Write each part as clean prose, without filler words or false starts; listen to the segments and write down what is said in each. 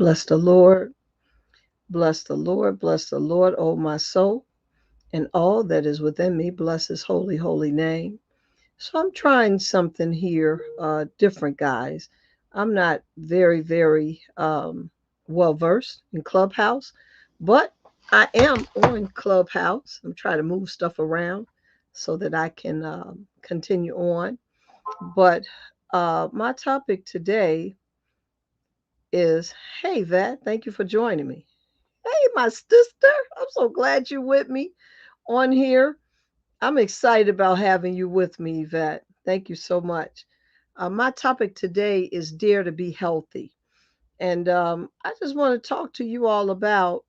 Bless the Lord, bless the Lord, bless the Lord, O my soul, and all that is within me. Bless his holy, holy name. So I'm trying something here, different, guys. I'm not very well versed in Clubhouse, but I am on Clubhouse. I'm trying to move stuff around so that I can continue on. But my topic today is, hey, Vat, thank you for joining me. Hey, my sister, I'm so glad you're with me on here. I'm excited about having you with me, Yvette. Thank you so much. My topic today is Dare to Be Healthy. And I just want to talk to you all about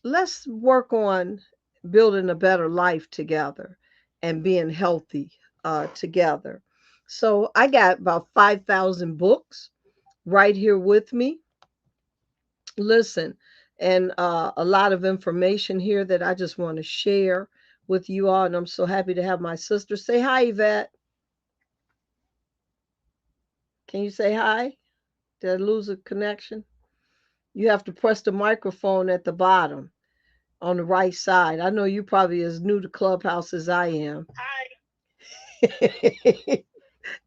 let's work on building a better life together and being healthy together. So I got about 5,000 books right here with me. Listen, and a lot of information here that I just want to share with you all. And I'm so happy to have my sister. Say hi, Yvette. Can you say hi? Did I lose a connection? You have to press the microphone at the bottom on the right side. I know you probably as new to Clubhouse as I am.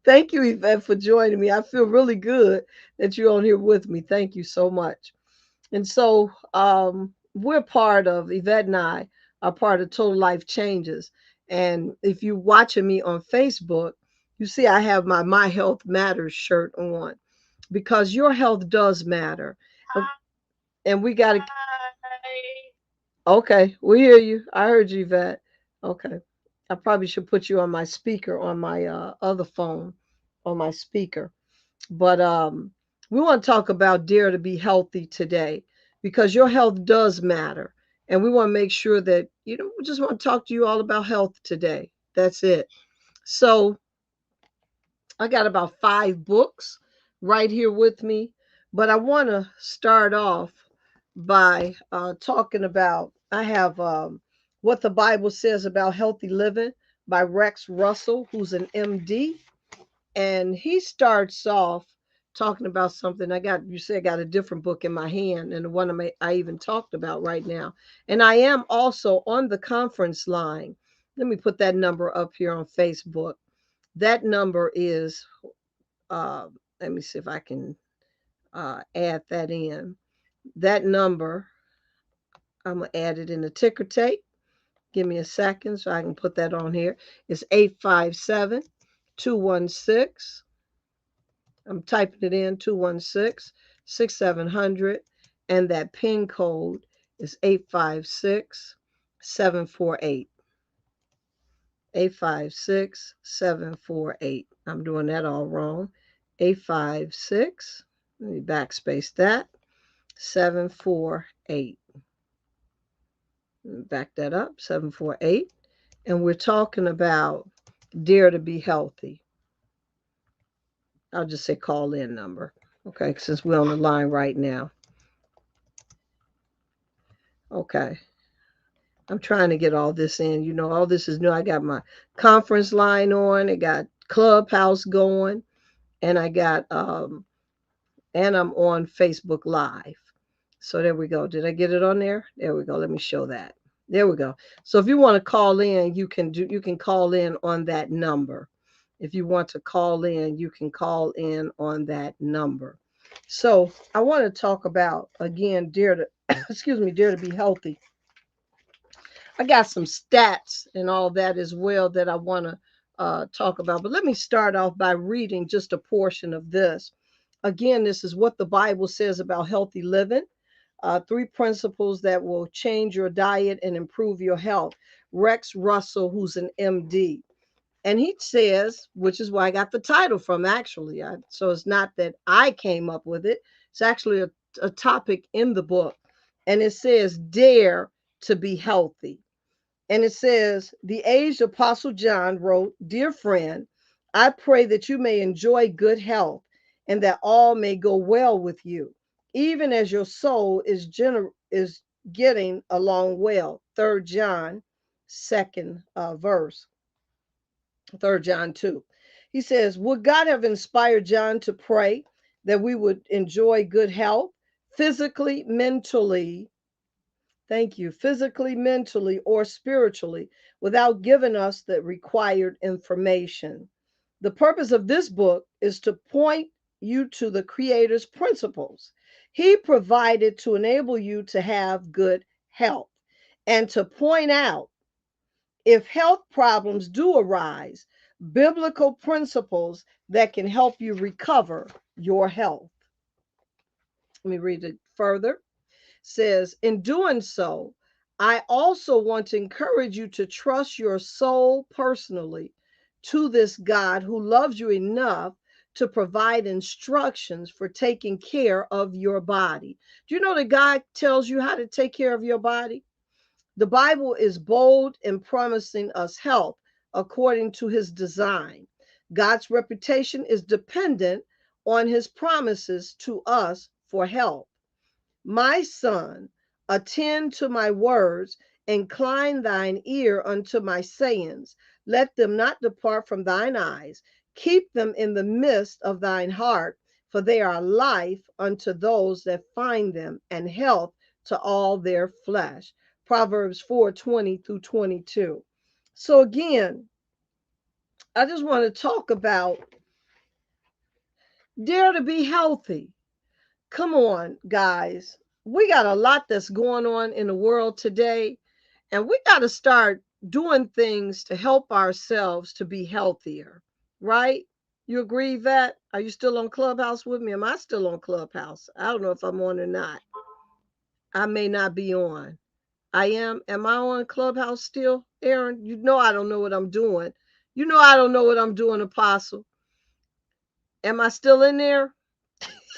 Thank you, Yvette, for joining me. I feel really good that you're on here with me. Thank you so much. And so we're part of, Yvette and I are part of Total Life Changes. And if you're watching me on Facebook, you see I have my Health Matters shirt on because your health does matter. And we got to, okay, we hear you. I heard you, Yvette. Okay. I probably should put you on my speaker on my other phone, on my speaker. But we want to talk about Dare to Be Healthy today because your health does matter. And we want to make sure that, we just want to talk to you all about health today. That's it. So I got about 5 books right here with me. But I want to start off by talking about, I have What the Bible Says About Healthy Living by Rex Russell, who's an MD, and he starts off talking about something. You say I got a different book in my hand and the one I even talked about right now. And I am also on the conference line. Let me put that number up here on Facebook. That number is, uh, let me see if I can add that in. That number, I'm going to add it in the ticker tape. Give me a second so I can put that on here. It's 857 216. I'm typing it in 216 6700, and that PIN code is 856 748. 856 748. I'm doing that all wrong. 856, let me backspace that, 748. Back that up, 748. And we're talking about Dare to Be Healthy. I'll just say call in number. Okay, since we're on the line right now. Okay. I'm trying to get all this in. All this is new. I got my conference line on. I got Clubhouse going, and and I'm on Facebook Live. So there we go. Did I get it on there? There we go. Let me show that. There we go. So if you want to call in, you can call in on that number. If you want to call in, you can call in on that number. So I want to talk about again, dare to excuse me, dare to be healthy. I got some stats and all that as well that I want to talk about. But let me start off by reading just a portion of this. Again, this is what the Bible says about healthy living. 3 principles that will change your diet and improve your health. Rex Russell, who's an MD. And he says, which is where I got the title from, actually. So it's not that I came up with it, it's actually a topic in the book. And it says, Dare to Be Healthy. And it says, the aged Apostle John wrote, Dear friend, I pray that you may enjoy good health and that all may go well with you, even as your soul is getting along well. 3rd John, second verse, 3rd John 2. He says, would God have inspired John to pray that we would enjoy good health, physically, mentally, thank you, physically, mentally, or spiritually without giving us the required information. The purpose of this book is to point you to the Creator's principles He provided to enable you to have good health and to point out if health problems do arise, biblical principles that can help you recover your health. Let me read it further. Says, in doing so, I also want to encourage you to trust your soul personally to this God who loves you enough to provide instructions for taking care of your body. Do you know that God tells you how to take care of your body? The Bible is bold in promising us health according to his design. God's reputation is dependent on his promises to us for health. My son, attend to my words, incline thine ear unto my sayings. Let them not depart from thine eyes. Keep them in the midst of thine heart, for they are life unto those that find them, and health to all their flesh. Proverbs 4:20 through 22. So again, I just want to talk about dare to be healthy. Come on, guys. We got a lot that's going on in the world today, and we got to start doing things to help ourselves to be healthier, right? You agree, Vet? Are you still on Clubhouse with me? Am I still on Clubhouse? I don't know if I'm on or not. I may not be on. I am. Am I on Clubhouse still, Aaron? You know I don't know what I'm doing. You know I don't know what I'm doing, Apostle. Am I still in there?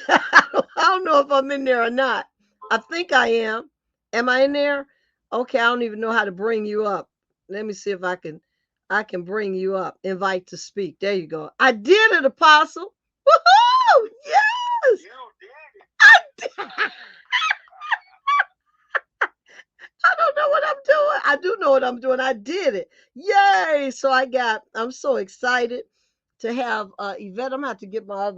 I don't know if I'm in there or not. I think I am. Am I in there? Okay, I don't even know how to bring you up. Let me see if I can bring you up. Invite to speak. There you go. I did it, Apostle. Woohoo! Yes! I did. I don't know what I'm doing. I do know what I'm doing. I did it. Yay! So I'm so excited to have Yvette. I'm gonna have to get my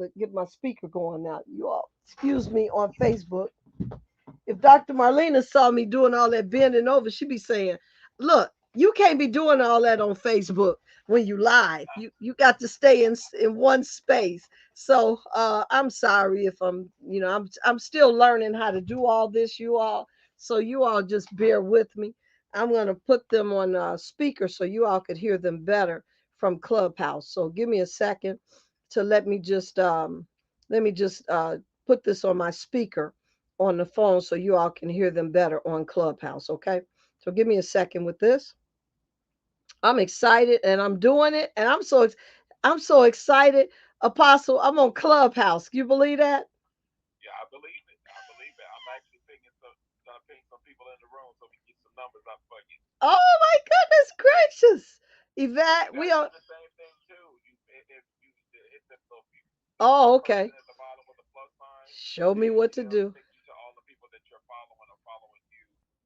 speaker going now. You all excuse me on Facebook. If Dr. Marlena saw me doing all that bending over, she'd be saying, "Look, you can't be doing all that on Facebook when you live. You got to stay in one space." So I'm sorry if I'm still learning how to do all this, you all. So you all just bear with me. I'm gonna put them on speaker so you all could hear them better from Clubhouse. So give me a second to let me just put this on my speaker on the phone so you all can hear them better on Clubhouse, okay? So give me a second with this. I'm excited and I'm doing it and I'm so excited. Apostle, I'm on Clubhouse. Can you believe that? Yeah, I believe it. I believe it. I'm actually gonna ping some people in the room so we can get some numbers up for you. Oh my goodness gracious. And you Yvette, we guys do are. the same thing too. If you hit the little Oh, person okay. at the bottom with the plus sign, Show me then what to it'll do. take you to all the people that you're following or following you.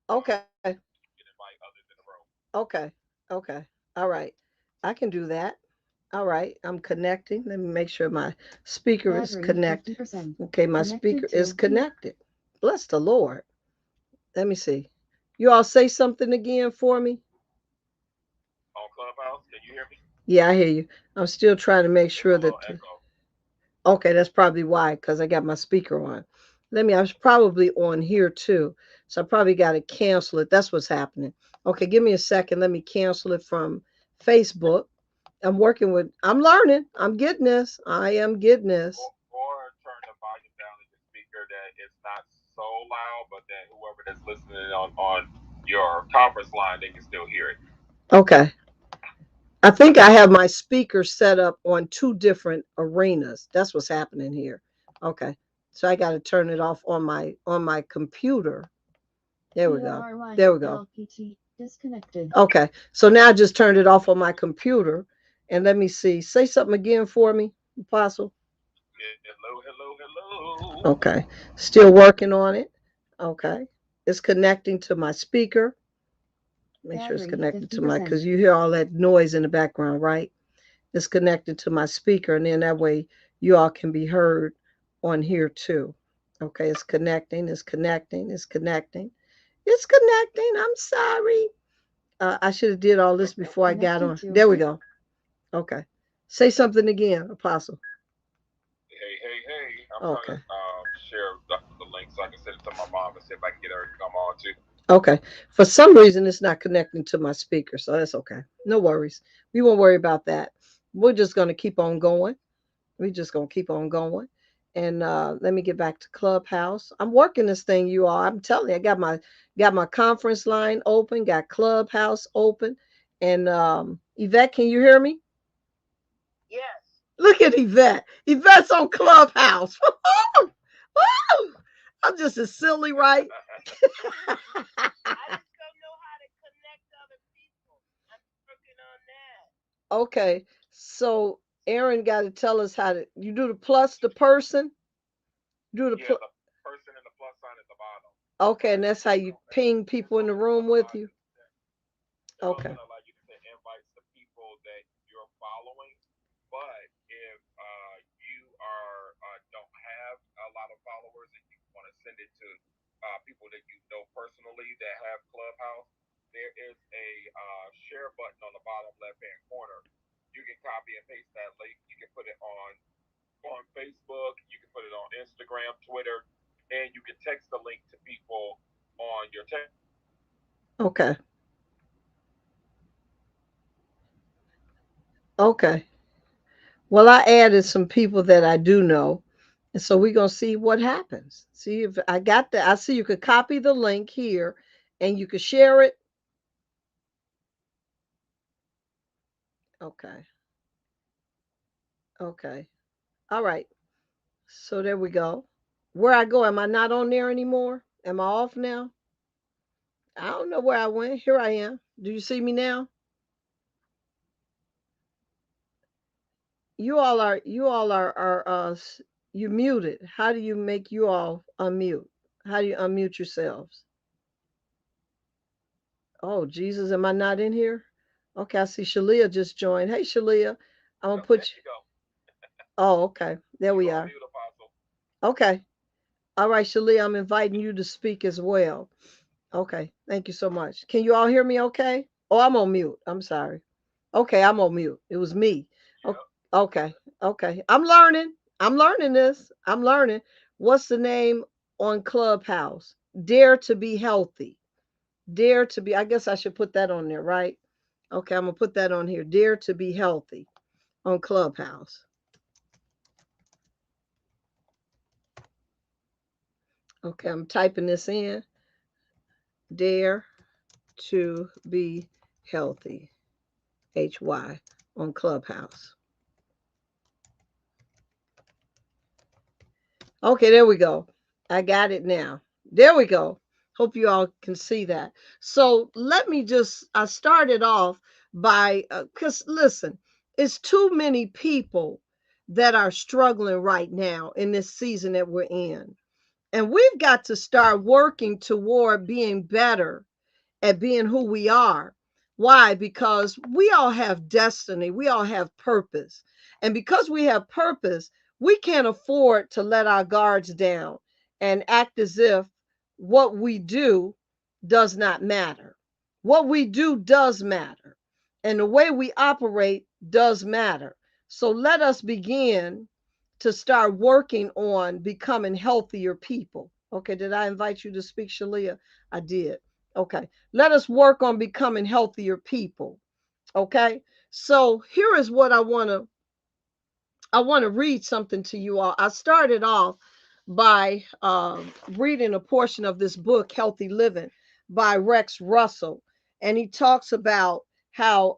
Okay. You can invite others in the room. Okay. Okay. All right. I can do that. All right. I'm connecting. Let me make sure my speaker is Battery connected. 50%. Okay, my speaker Connected is to. connected. Bless the Lord. Let me see. You all say something again for me? On Clubhouse, can you hear me? Yeah, I hear you. I'm still trying to make It's sure a little that. echo. Okay, that's probably why, because I got my speaker on. I was probably on here too. So I probably got to cancel it. That's what's happening. Okay, give me a second. Let me cancel it from Facebook. I'm learning. I'm getting this. I am getting this. Or turn the volume down in your speaker that it's not so loud, but that whoever that's listening on your conference line, they can still hear it. Okay. I think I have my speaker set up on two different arenas. That's what's happening here. Okay. So I got to turn it off on my computer. There we go. ERY. There we go. LPT. Disconnected. Okay. So now I just turned it off on my computer. And let me see. Say something again for me, Apostle. Hello, hello, hello. Okay. Still working on it. Okay. It's connecting to my speaker. Make sure it's Battery connected to my, 50%. because you hear all that noise in the background, right? It's connected to my speaker. And then that way you all can be heard on here too. Okay, it's connecting, it's connecting, it's connecting. It's connecting. I'm sorry. I should have did all this before I got Connected on. to. There we go. Okay. Say something again, Apostle. Hey. I'm trying to Okay. share the link so I can send it to my mom and see if I can get her to come on too. Okay. For some reason, it's not connecting to my speaker, so that's okay. No worries. We won't worry about that. We're just going to keep on going. We're just going to keep on going. And let me get back to Clubhouse. I'm working this thing, you all. I'm telling you, I got my conference line open, got Clubhouse open. And Yvette, can you hear me? Yes. Look at Yvette. Yvette's on Clubhouse. I'm just as silly, right? I just don't know how to connect other people. I'm working on that. Okay, so Aaron got to tell us how to. You do the plus the person. Do the Yeah, plus. the person in the plus sign at the bottom. Okay, and that's how Click you on that. ping people in the room with you. It's also Okay. going to allow you to send invites to people that you're following. But if you are don't have a lot of followers and you want to send it to people that you know personally that have Clubhouse, there is a share button on the bottom left hand corner. You can copy and paste that link. You can put it on Facebook. You can put it on Instagram, Twitter, and you can text the link to people on your text message. Okay. Okay. Well, I added some people that I do know, and so we're gonna see what happens. See if I got that. I see you could copy the link here, and you could share it. Okay. Okay. All right. So there we go. Where I go? Am I not on there anymore? Am I off now? I don't know where I went. Here I am. Do you see me now? You all are you muted. How do you make you all unmute? How do you unmute yourselves? Oh, Jesus, am I not in here? Okay, I see Shalia just joined. Hey, Shalia, I'm gonna Yep, there put you. you go. Oh, okay. There You we on are. mute, Apostle. Okay. All right, Shalia, I'm inviting you to speak as well. Okay. Thank you so much. Can you all hear me okay? Oh, I'm on mute. I'm sorry. Okay, I'm on mute. It was me. O- Yep. Okay. Okay. I'm learning. I'm learning this. I'm learning. What's the name on Clubhouse? Dare to be healthy. Dare to be. I guess I should put that on there, right? Okay, I'm gonna put that on here. Dare to be healthy on Clubhouse. Okay, I'm typing this in. Dare to be healthy. HY on Clubhouse. Okay, there we go. I got it now. There we go. Hope you all can see that. So let me just, I started off by, because listen, it's too many people that are struggling right now in this season that we're in. And we've got to start working toward being better at being who we are. Why? Because we all have destiny, we all have purpose. And because we have purpose, we can't afford to let our guards down and act as if what we do does not matter. What we do does matter. And the way we operate does matter. So let us begin to start working on becoming healthier people. Okay, did I invite you to speak, Shalia? I did. Okay, let us work on becoming healthier people. Okay, so here is what I want to read something to you all. I started off by reading a portion of this book, Healthy Living, by Rex Russell, and he talks about how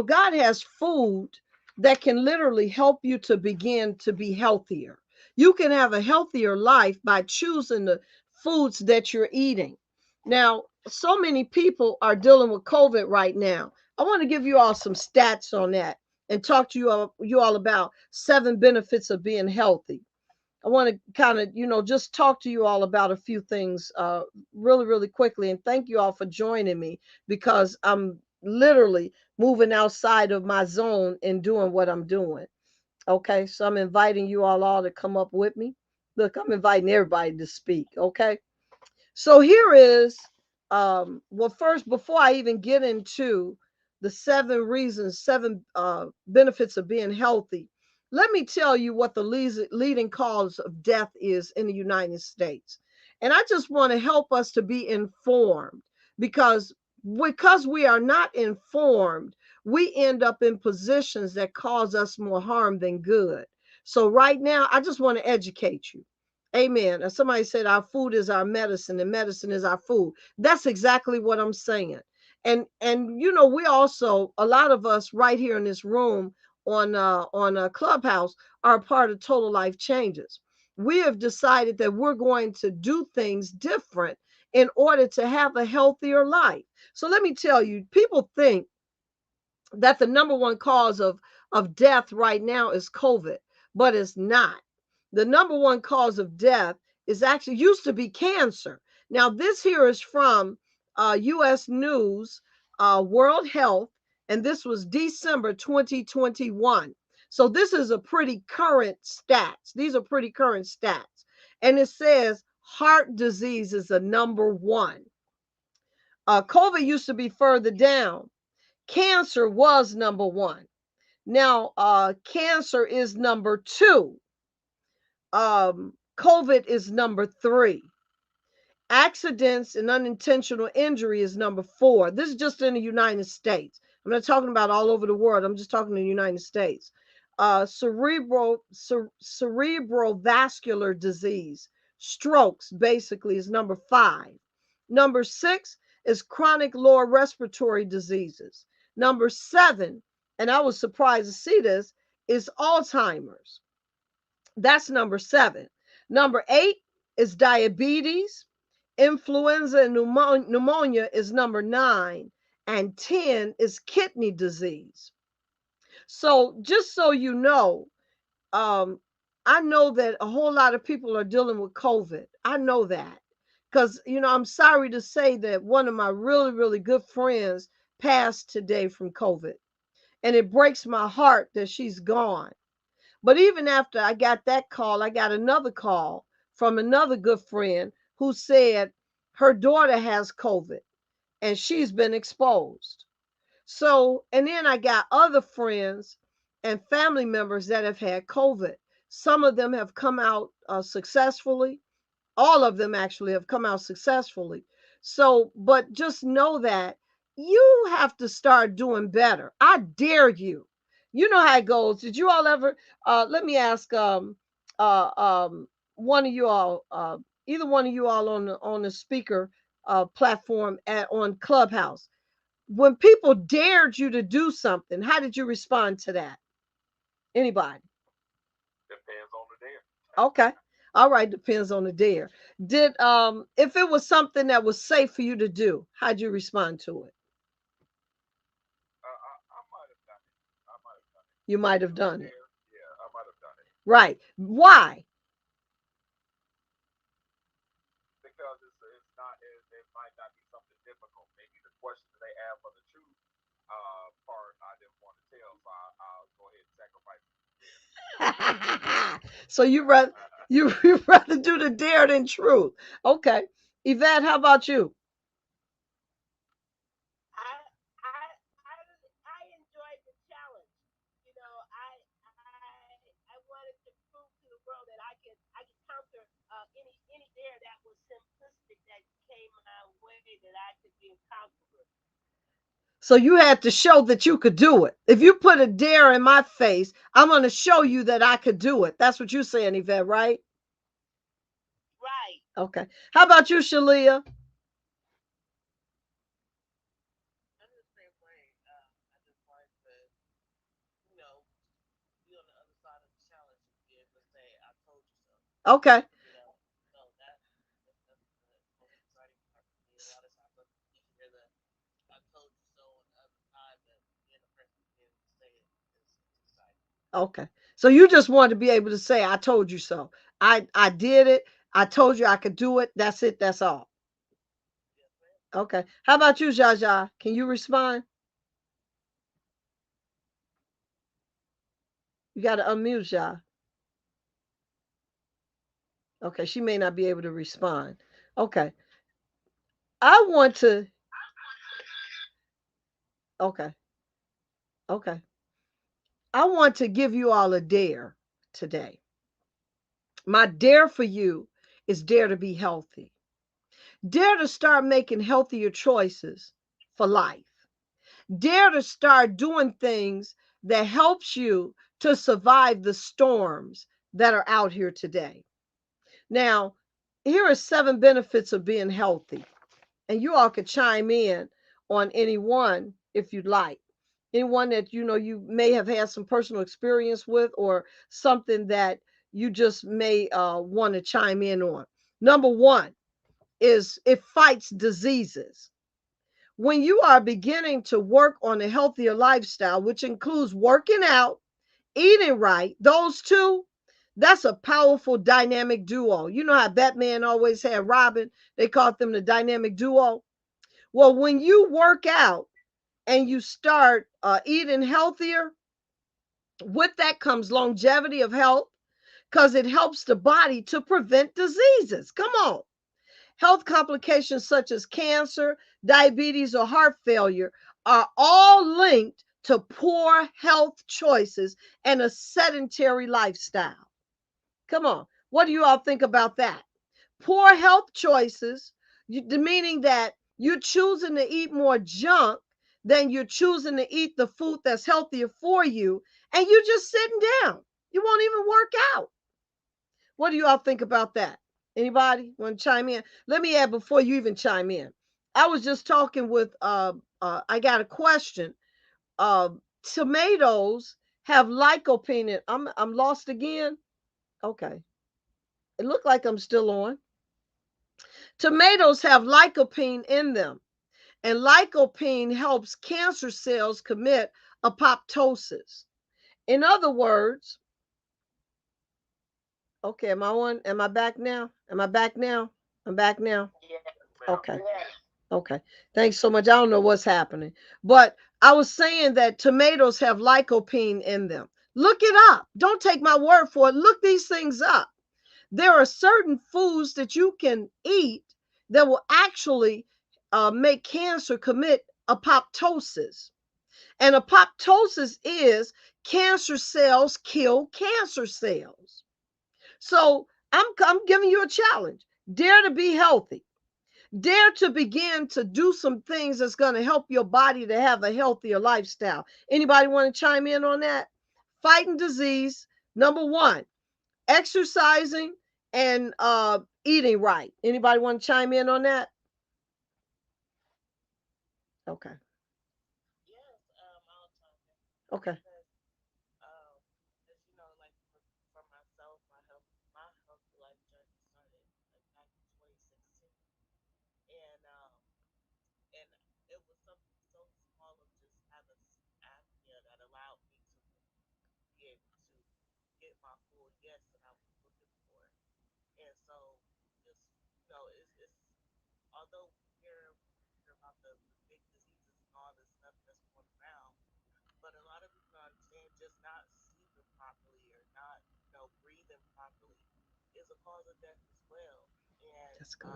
God has food that can literally help you to begin to be healthier. You can have a healthier life by choosing the foods that you're eating. Now, so many people are dealing with COVID right now. I want to give you all some stats on that and talk to you all about 7 benefits of being healthy. I want to kind of, just talk to you all about a few things really, really quickly. And thank you all for joining me because I'm literally moving outside of my zone and doing what I'm doing. Okay, so I'm inviting you all to come up with me. Look, I'm inviting everybody to speak. Okay. So here is, well, first, before I even get into the 7 reasons, 7 benefits of being healthy, let me tell you what the leading cause of death is in the United States. And I just want to help us to be informed, because we are not informed, we end up in positions that cause us more harm than good. So right now, I just want to educate you. Amen. As somebody said, our food is our medicine, and medicine is our food. That's exactly what I'm saying. And we also, a lot of us right here in this room on a Clubhouse are a part of Total Life Changes. We have decided that we're going to do things different in order to have a healthier life. So let me tell you, people think that the number one cause of death right now is COVID, but it's not. The number one cause of death is actually used to be cancer. Now, this here is from U.S. News, World Health, and this was December 2021. So this is a pretty current stats. These are pretty current stats. And it says heart disease is the number one. COVID used to be further down. Cancer was number one. Now, cancer is number two. COVID is number three. Accidents and unintentional injury is number four. This is just in the United States. I'm not talking about all over the world. I'm just talking in the United States. Cerebral vascular disease, strokes, basically, is number five. Number six is chronic lower respiratory diseases. Number seven, and I was surprised to see this, is Alzheimer's. That's number seven. Number eight is diabetes. Influenza and pneumonia is number nine. And 10 is kidney disease. So, just so you know, um, I know that a whole lot of people are dealing with COVID. I know that. Because, I'm sorry to say that one of my really, really good friends passed today from COVID. And it breaks my heart that she's gone. But even after I got that call, I got another call from another good friend who said her daughter has COVID and she's been exposed. So, and then I got other friends and family members that have had COVID. Some of them have come out successfully. All of them actually have come out successfully. So, but just know that you have to start doing better. I dare you. You know how it goes. Did you all ever let me ask uh um one of you all, either one of you all on the speaker platform on Clubhouse, when people dared you to do something, how did you respond to that? Anybody? Depends on the day. Okay. All right, depends on the dare. Did if it was something that was safe for you to do, how'd you respond to it? I might have done it. I might have done it. You might If have it was done it. there, yeah, I might have done it Right. Why? because it's not it might not be something difficult. Maybe the questions they have for the truth part I didn't want to tell, so I'll go ahead and sacrifice it there. So you rather do the dare than truth. Okay. Yvette, how about you? I enjoyed the challenge. I wanted to prove to the world that I could conquer any dare that was simplistic that came my way, that I could be a conqueror. So you had to show that you could do it. If you put a dare in my face, I'm going to show you that I could do it. That's what you're saying, Yvette, right? Right. Okay. How about you, Shalia? I'm the same way. I just wanted to, you know, be on the other side of the challenge and be able to say, "I told you so." Okay. So that's the most exciting part for me. A lot of times we hear the "I told you so" on the other side, but being the person being able to say it is exciting. Okay. So you just wanted to be able to say, I told you so. I did it. I told you I could do it. That's it. That's all. Yes, ma'am. Okay. How about you, Jaja? Can you respond? You got to unmute, Ja. Okay, she may not be able to respond. Okay. I want to okay. Okay. I want to give you all a dare today. My dare for you is dare to be healthy. Dare to start making healthier choices for life. Dare to start doing things that helps you to survive the storms that are out here today. Now, here are 7 benefits of being healthy, and you all could chime in on any one if you'd like. Anyone that you may have had some personal experience with, or something that you just may want to chime in on. Number 1 is it fights diseases. When you are beginning to work on a healthier lifestyle, which includes working out, eating right, those two, that's a powerful dynamic duo. You know how Batman always had Robin? They called them the dynamic duo. Well, when you work out and you start eating healthier, with that comes longevity of health because it helps the body to prevent diseases. Come on. Health complications such as cancer, diabetes, or heart failure are all linked to poor health choices and a sedentary lifestyle. Come on. What do you all think about that? Poor health choices, meaning that you're choosing to eat more junk than you're choosing to eat the food that's healthier for you, and you're just sitting down. You won't even work out. What do you all think about that? Anybody want to chime in? Let me add before you even chime in. I was just talking with I got a question. Uh Tomatoes have lycopene in. I'm lost again. Okay. It looked like I'm still on. Tomatoes have lycopene in them, and lycopene helps cancer cells commit apoptosis. In other words, okay, am I on? Am I back now? Am I back now? I'm back now. Yes. Yes, ma'am. Okay. Okay. Thanks so much. I don't know what's happening. But I was saying that tomatoes have lycopene in them. Look it up. Don't take my word for it. Look these things up. There are certain foods that you can eat that will actually make cancer commit apoptosis. And apoptosis is cancer cells kill cancer cells. So I'm giving you a challenge. Dare to be healthy. Dare to begin to do some things that's going to help your body to have a healthier lifestyle. Anybody want to chime in on that? Fighting disease, number 1. Exercising and eating right. Anybody want to chime in on that? Okay. Yes, I'll chime in Okay. because, um, as you know, like for myself, my healthy life journey started like back in 2016, and and it was something so small of just having apnea that allowed me to be able to get my full yes that I was looking for. And so, just it's although we hear about the big diseases and all this stuff that's going around, but a lot of people don't understand just not sleeping properly or not breathing properly is a cause of death as well. And That's good.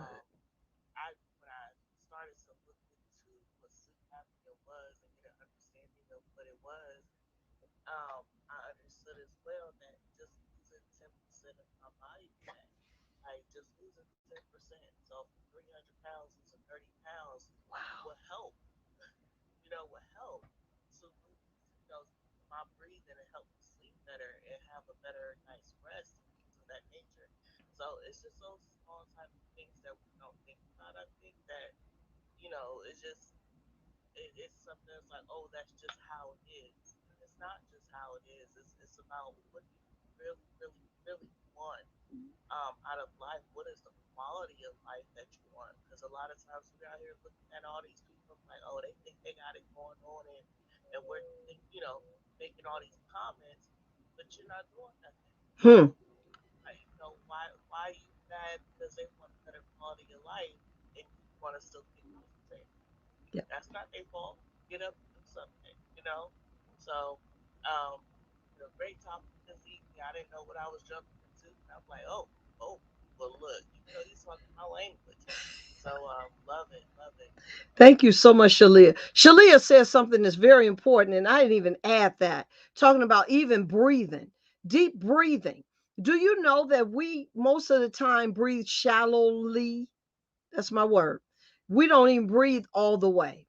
I when I started to look into what sleep apnea was and get an understanding of what it was, I understood as well that just losing 10% of my body fat, like just losing 10%, so from 300 pounds losing 30 pounds Wow. will help, will help to lose, my breathing and help me sleep better and have a better night's rest and things of that nature. So it's just those small type of things that we don't think about. I think that, it's just it's something that's like, oh, that's just how it is. And it's not just how it is. It's about what do you really, really, really want out of life? What is the quality of life that you want? Because a lot of times we're out here looking at all these people like, oh, they think they got it going on, and we're making all these comments, but you're not doing nothing. Hmm. Why are you mad because they want a better quality of life and you want to still kick off the table? Yeah. That's not their fault. Get up and do something. So, great topic this evening. I didn't know what I was jumping into. And I'm like, oh, language. So love it, love it. Thank you so much, Shalia. Shalia says something that's very important, and I didn't even add that. Talking about even breathing, deep breathing. Do you know that we most of the time breathe shallowly? That's my word. We don't even breathe all the way.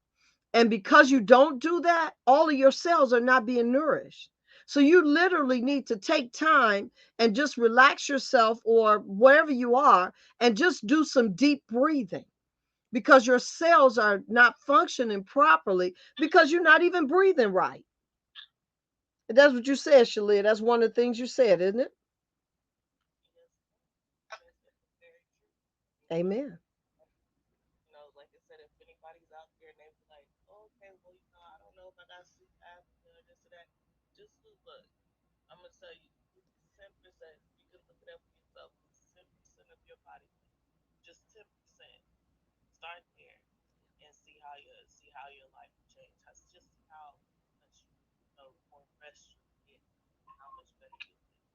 And because you don't do that, all of your cells are not being nourished. So you literally need to take time and just relax yourself or wherever you are and just do some deep breathing because your cells are not functioning properly because you're not even breathing right. And that's what you said, Shalia. That's one of the things you said, isn't it? Yes, it's very true. You know, Amen. like I said, if anybody's out there and they be like, oh, okay, well, I don't know if I got sleep apnea or this or that, just look. I'm gonna tell you, 10%. You can look it up for yourself. 10% of your body weight, just 10%. Start there and see how your life will change. Just see how much more rest you get, and how much better you'll feel.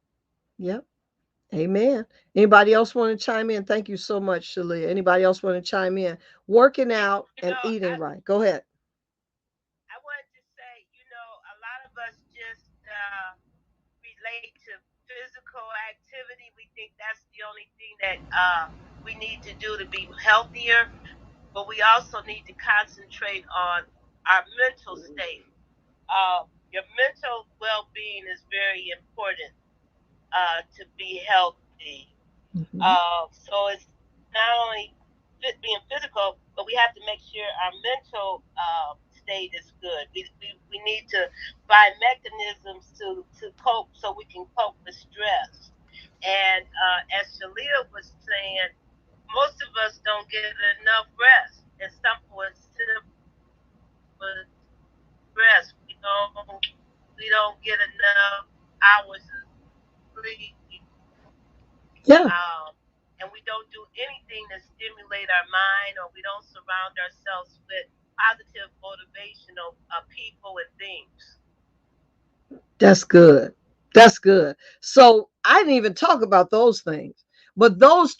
Yep. Amen. Anybody else want to chime in? Thank you so much, Shalia. Anybody else want to chime in? Working out You and know, eating right. Go ahead. I wanted to say, a lot of us just relate to physical activity. We think that's the only thing that we need to do to be healthier, but we also need to concentrate on our mental state. Your mental well-being is very important to be healthy. Mhm. So it's not only being physical, but we have to make sure our mental state is good. We need to find mechanisms to cope so we can cope with stress. And as Shalia was saying, most of us don't get enough rest. It's simple as rest. We don't get enough hours of sleep, Yeah, and we don't do anything to stimulate our mind, or we don't surround ourselves with positive motivational people and things. that's good. That's good. So I didn't even talk about those things, but those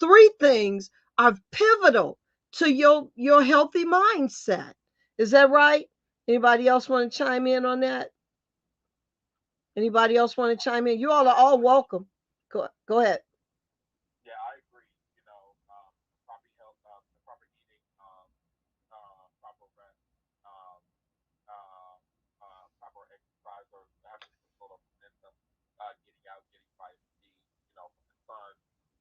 three things are pivotal to your healthy mindset. Is that right? Anybody else want to chime in on that? Anybody else want to chime in? You all are all welcome. Go ahead. Yeah, I agree. Proper health, proper eating, proper rest, um, uh, proper exercise, or having some sort of momentum, getting out, getting vitamin D, from the sun,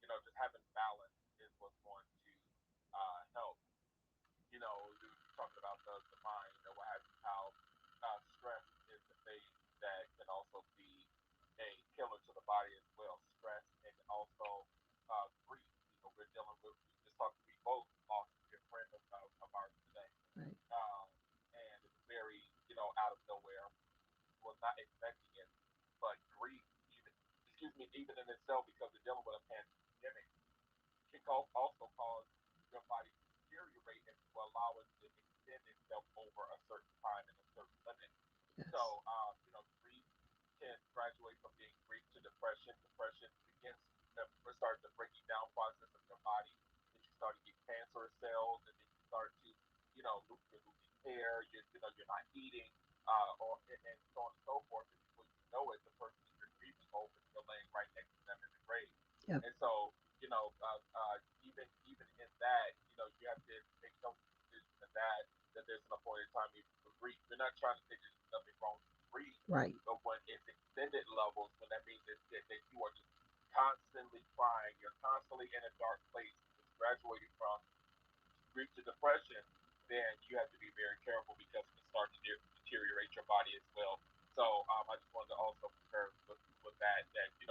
just having balance is what's going to help. We talked about the mind, what have you, how stress is the thing that can also be a killer to the body as well. Stress and also grief. We're dealing with, we both lost a good friend of ours today. Right. Um, and it was very, out of nowhere. Was not expecting it, but grief, even, excuse me, even in itself, because we're dealing with a pandemic, can also cause your body to deteriorate and to allow it to extend itself over a certain time and a certain limit. Yes. So, grief can graduate from being grief to depression. Depression begins to start the breaking down process of your body. Then you start to get cancerous cells, and then you start to, you're losing hair. You're not eating, or and so on and so forth. And before you know it, the person that you're grieving over is still laying right next to them in the grave. Yep. And so, even in that, you have to make some decisions in that there's an appointed time even for grief. You're not trying to say there's nothing wrong with grief, Right. but when it's extended levels, when that means that you are just constantly crying, you're constantly in a dark place, it's graduating from grief to depression, then you have to be very careful because it can start to deteriorate your body as well. So I just wanted to also concur with that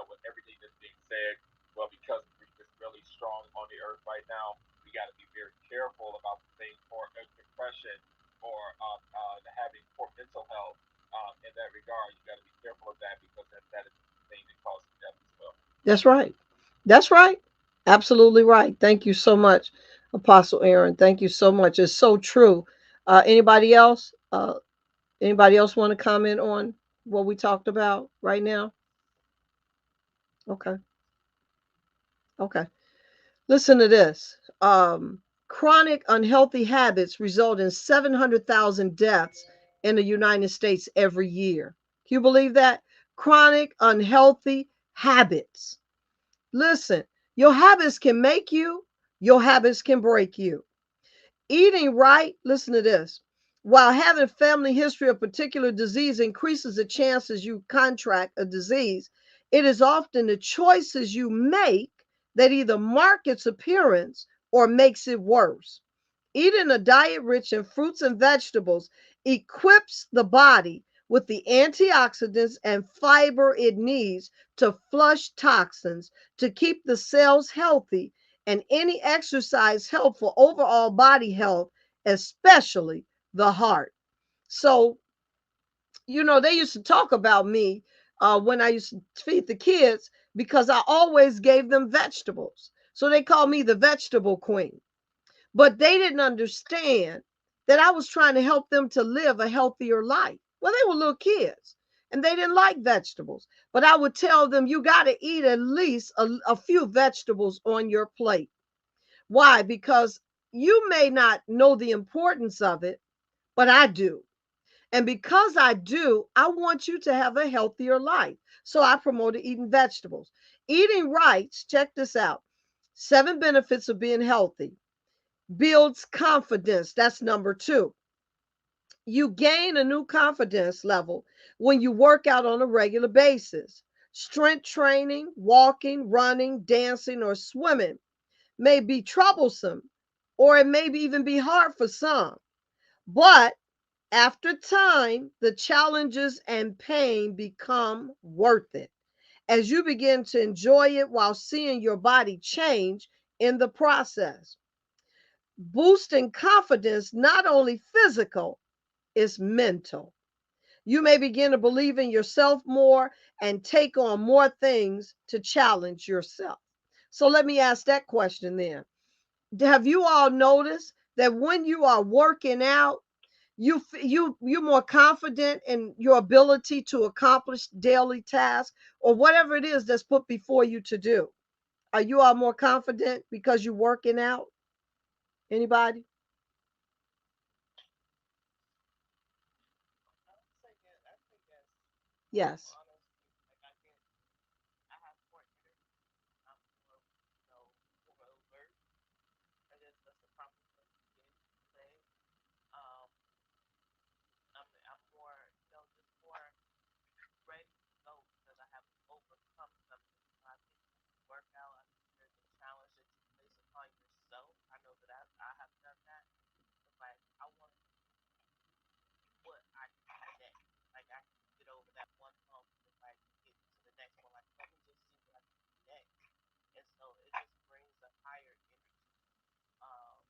with everything that's being said, well, because grief is really strong on the earth right now, we got to be very careful about the things for depression or having poor mental health. In that regard, you got to be careful of that because that is the thing that causes death as well. That's right. That's right. Absolutely right. Thank you so much, Apostle Aaron. Thank you so much. It's so true. Anybody else? Anybody else want to comment on what we talked about right now? Okay. Okay. Listen to this. Chronic unhealthy habits result in 700,000 deaths in the United States every year. Can you believe that? Chronic unhealthy habits. Listen, your habits can make you, your habits can break you. Eating right, listen to this. While having a family history of particular disease increases the chances you contract a disease, it is often the choices you make that either mark its appearance or makes it worse. Eating a diet rich in fruits and vegetables equips the body with the antioxidants and fiber it needs to flush toxins, to keep the cells healthy, and any exercise helpful overall body health, especially the heart. So, they used to talk about me when I used to feed the kids because I always gave them vegetables. So they called me the vegetable queen. But they didn't understand that I was trying to help them to live a healthier life. Well, they were little kids and they didn't like vegetables. But I would tell them, you got to eat at least a few vegetables on your plate. Why? Because you may not know the importance of it, but I do. And because I do, I want you to have a healthier life. So I promoted eating vegetables. Eating right, check this out. 7 benefits of being healthy: builds confidence. That's number two. You gain a new confidence level when you work out on a regular basis. Strength training, walking, running, dancing, or swimming may be troublesome, or it may even be hard for some. But after time, the challenges and pain become worth it as you begin to enjoy it while seeing your body change in the process. Boosting confidence, not only physical, is mental. You may begin to believe in yourself more and take on more things to challenge yourself. So let me ask that question then. Have you all noticed that when you are working out, you're more confident in your ability to accomplish daily tasks or whatever it is that's put before you to do? Are you all more confident because you're working out? Anybody? I say yes. Yes. Honestly, like I have more energy. I'm more, more alert. I guess that's the proper way to say. Um, I'm more, just more ready to go because I have overcome something. I think when you work out, I think there's a challenge that you place upon yourself. I know that I have done that. It's like I want to see what I can do next. Like I can get over that one hump and it's like get to the next one. Like let me just see what I can do next. And so it just brings a higher energy um,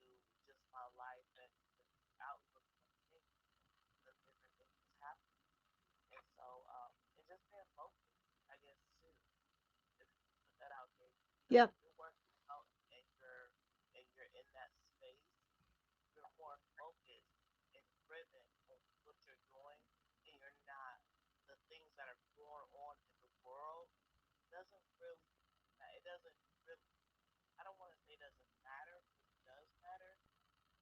to just my life and just the outlook on things because different things happen. And so and just being focused, I guess too. If you put that out there, Yep. when you're working out and you're in that space, you're more focused and driven on what you're doing, and you're not the things that are going on in the world doesn't really it doesn't really I don't want to say it doesn't matter because it does matter,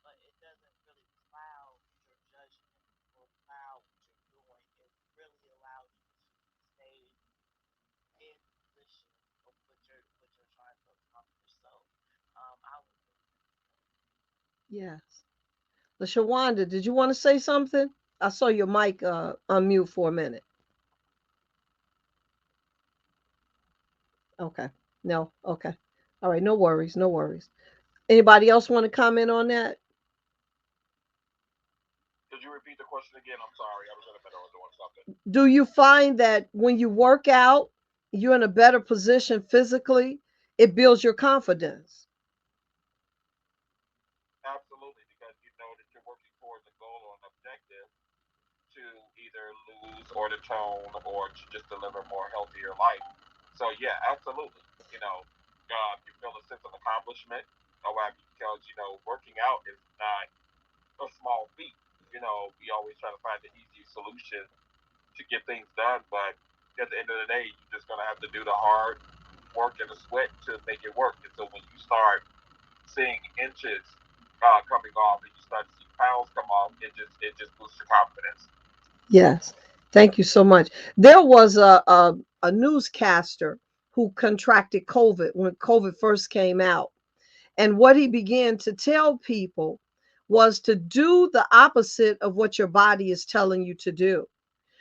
but it doesn't really cloud your judgment or cloud what you're doing. It really allows you to stay in position of what you're trying to accomplish. So I would say yes. Yes. LaShawanda, did you want to say something? I saw your mic unmute for a minute. Okay. No. Okay. All right. No worries. No worries. Anybody else want to comment on that? Could you repeat the question again? I'm sorry, I was in the middle of doing something. Do you find that when you work out, you're in a better position physically? It builds your confidence. Absolutely, because you know that you're working towards a goal or an objective to either lose or to tone or to just deliver more healthier life. So yeah, absolutely. You know, you feel a sense of accomplishment or what have you, because working out is not a small feat. We always try to find the easiest solution to get things done, but at the end of the day, you're just gonna have to do the hard, work and a sweat to make it work. And so when you start seeing inches coming off and you start to see pounds come off, it just boosts your confidence. Yes. Thank you so much. There was a newscaster who contracted COVID when COVID first came out. And what he began to tell people was to do the opposite of what your body is telling you to do.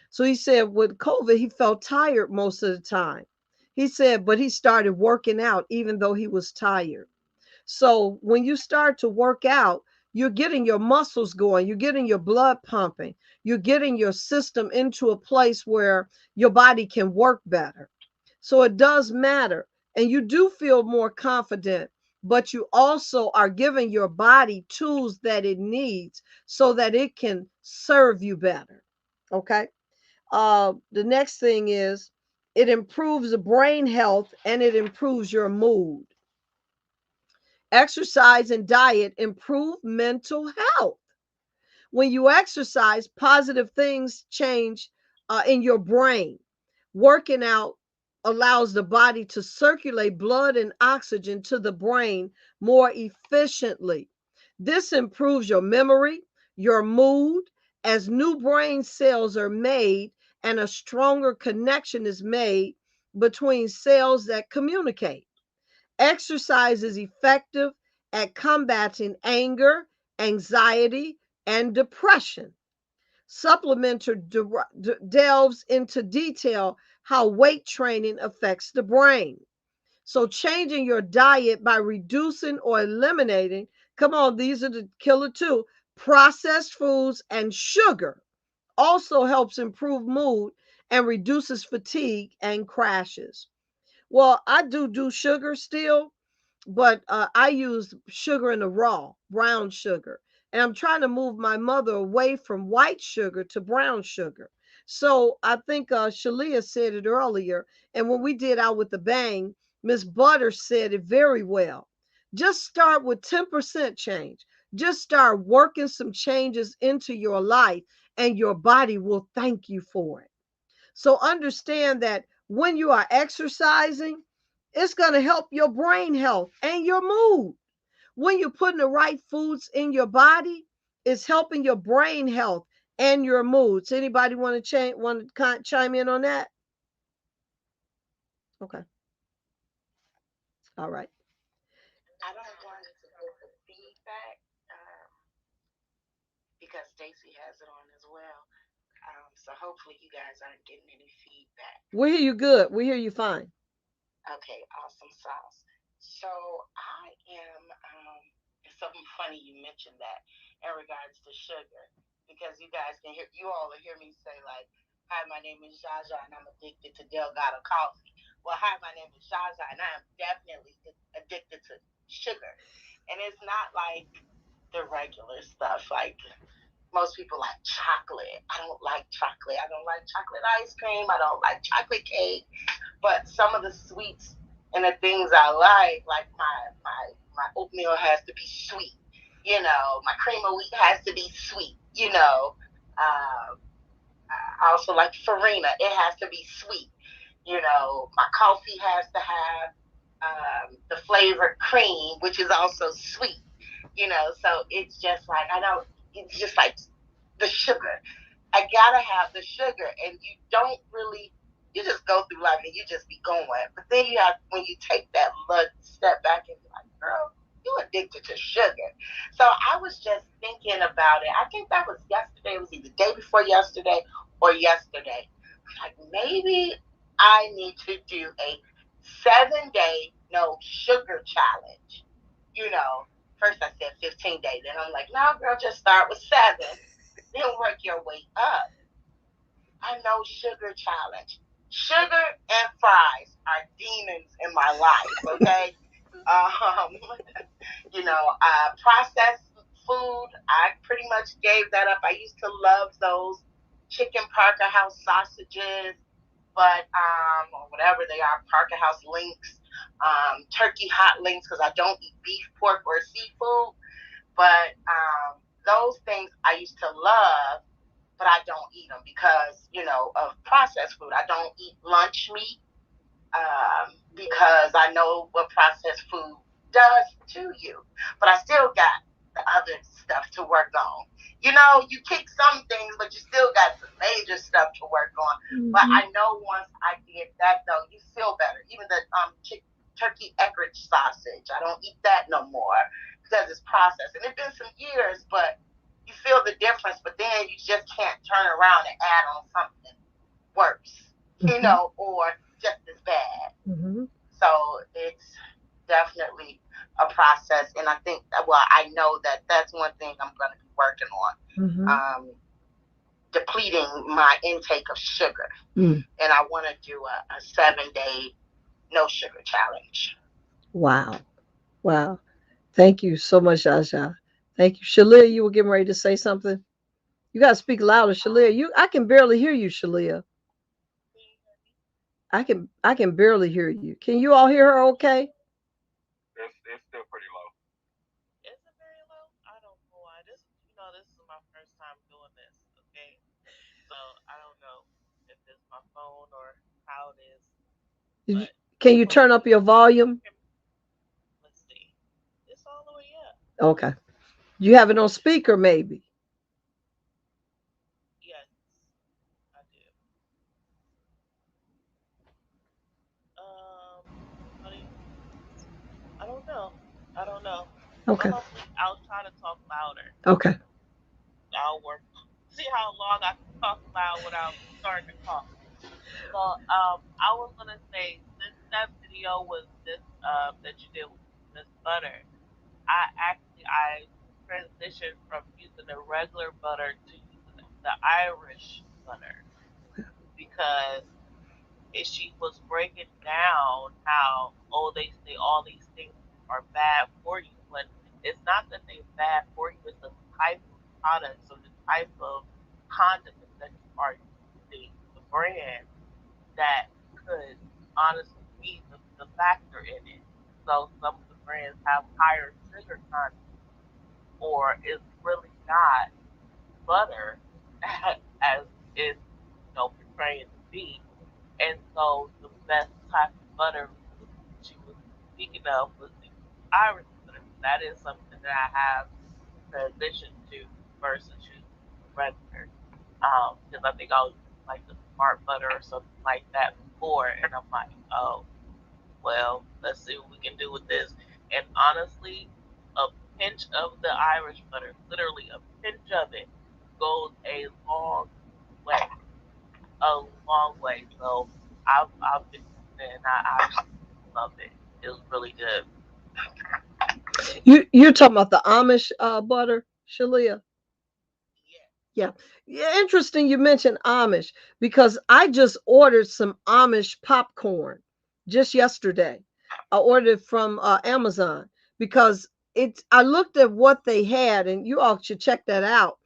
So he said with COVID, he felt tired most of the time. He said, but he started working out even though he was tired. So when you start to work out, you're getting your muscles going, you're getting your blood pumping, you're getting your system into a place where your body can work better. So it does matter. And you do feel more confident, but you also are giving your body tools that it needs so that it can serve you better. Okay. The next thing is it improves the brain health and it improves your mood. Exercise and diet improve mental health. When you exercise, positive things change in your brain. Working out allows the body to circulate blood and oxygen to the brain more efficiently. This improves your memory, your mood, as new brain cells are made and a stronger connection is made between cells that communicate. Exercise is effective at combating anger, anxiety, and depression. Supplementer delves into detail how weight training affects the brain. So, changing your diet by reducing or eliminating, come on, these are the killer too, processed foods and sugar also helps improve mood and reduces fatigue and crashes. Well, I do sugar still, but I use sugar in the raw, brown sugar. And I'm trying to move my mother away from white sugar to brown sugar. So I think Shalia said it earlier. And when we did Out with the Bang, Miss Butter said it very well. Just start with 10% change. Just start working some changes into your life, and your body will thank you for it. So understand that when you are exercising, it's going to help your brain health and your mood. When you're putting the right foods in your body, it's helping your brain health and your moods. Anybody want to chime in on that? Okay. All right. I don't want to get the feedback because Stacy has it on as well. So hopefully you guys aren't getting any feedback. We hear you good. We hear you fine. Okay, awesome sauce. So I am, it's something funny you mentioned that in regards to sugar, because you guys can hear, you all will hear me say like, hi, my name is Jaja and I'm addicted to Delgado coffee. Well, hi, my name is Jaja and I am definitely addicted to sugar. And it's not like the regular stuff, like most people like chocolate. I don't like chocolate. I don't like chocolate ice cream. I don't like chocolate cake. But some of the sweets and the things I like my oatmeal has to be sweet. You know, my cream of wheat has to be sweet. You know, I also like farina. It has to be sweet. You know, my coffee has to have the flavored cream, which is also sweet. You know, so it's just like I know it's just like the sugar. I gotta have the sugar, and you don't really. You just go through life and you just be going. But then you have when you take that look, step back and be like, girl, you addicted to sugar. So I was just thinking about it. I think that was yesterday. It was either the day before yesterday or yesterday. Like maybe I need to do a 7 day no sugar challenge. You know, first I said 15 days, and I'm like, no, girl, just start with 7, then work your way up. I know sugar challenge. Sugar and fries are demons in my life, okay? Um, processed food, I pretty much gave that up. I used to love those chicken Parker House sausages, but or whatever they are, Parker House links, turkey hot links, because I don't eat beef, pork, or seafood. But those things I used to love, but I don't eat them because of processed food. I don't eat lunch meat. because I know what processed food does to you. But I still got the other stuff to work on. You know, you kick some things, but you still got some major stuff to work on. But Mm-hmm. I know once I did that, though, you feel better. Even the turkey Eckrich sausage, I don't eat that no more because it's processed. And it's been some years, but you feel the difference. But then you just can't turn around and add on something worse, you Mm-hmm. know, or just as bad. Mm-hmm. So it's definitely a process, and I think, well, I know that that's one thing I'm going to be working on, Mm-hmm. depleting my intake of sugar, Mm. and I want to do a 7 day no sugar challenge. Wow. Wow. Thank you so much, Jaja. Thank you. Shalia, you were getting ready to say something? You gotta speak louder, Shalia. I can barely hear you, Shalia. Can you hear me? I can barely hear you. Can you all hear her okay? It's still pretty low. Is it very low? I don't know why. This is my first time doing this. Okay, so I don't know if it's my phone or how it is, Did you, but can you turn up hopefully your volume? can let's see. It's all the way up. Okay. You have it on speaker, maybe. Yes, I do. Um, how do you, I don't know. I don't know. But Okay. hopefully I'll try to talk louder. Okay. I'll work. See how long I can talk loud without starting to cough. So I was gonna say since that video was this that you did with this butter, I transitioned from using the regular butter to using the Irish butter because she was breaking down how, oh, they say all these things are bad for you, but it's not that they're bad for you. It's the type of products or the type of condiments that you are using, the brand that could honestly be the factor in it. So some of the brands have higher sugar content, or it's really not butter as it's portraying to be. And so the best type of butter she was speaking of was the Irish butter. That is something that I have transitioned to versus using regular. Because I think I was using like the smart butter or something like that before, and I'm like, oh, well, let's see what we can do with this. And honestly, a pinch of the Irish butter, literally a pinch of it, goes a long way, a long way. So I've been using it, and I absolutely love it. It was really good. You're talking about the Amish butter, Shalia? Yeah. Yeah. Yeah, interesting you mentioned Amish because I just ordered some Amish popcorn just yesterday. I ordered it from Amazon because I looked at what they had and you all should check that out.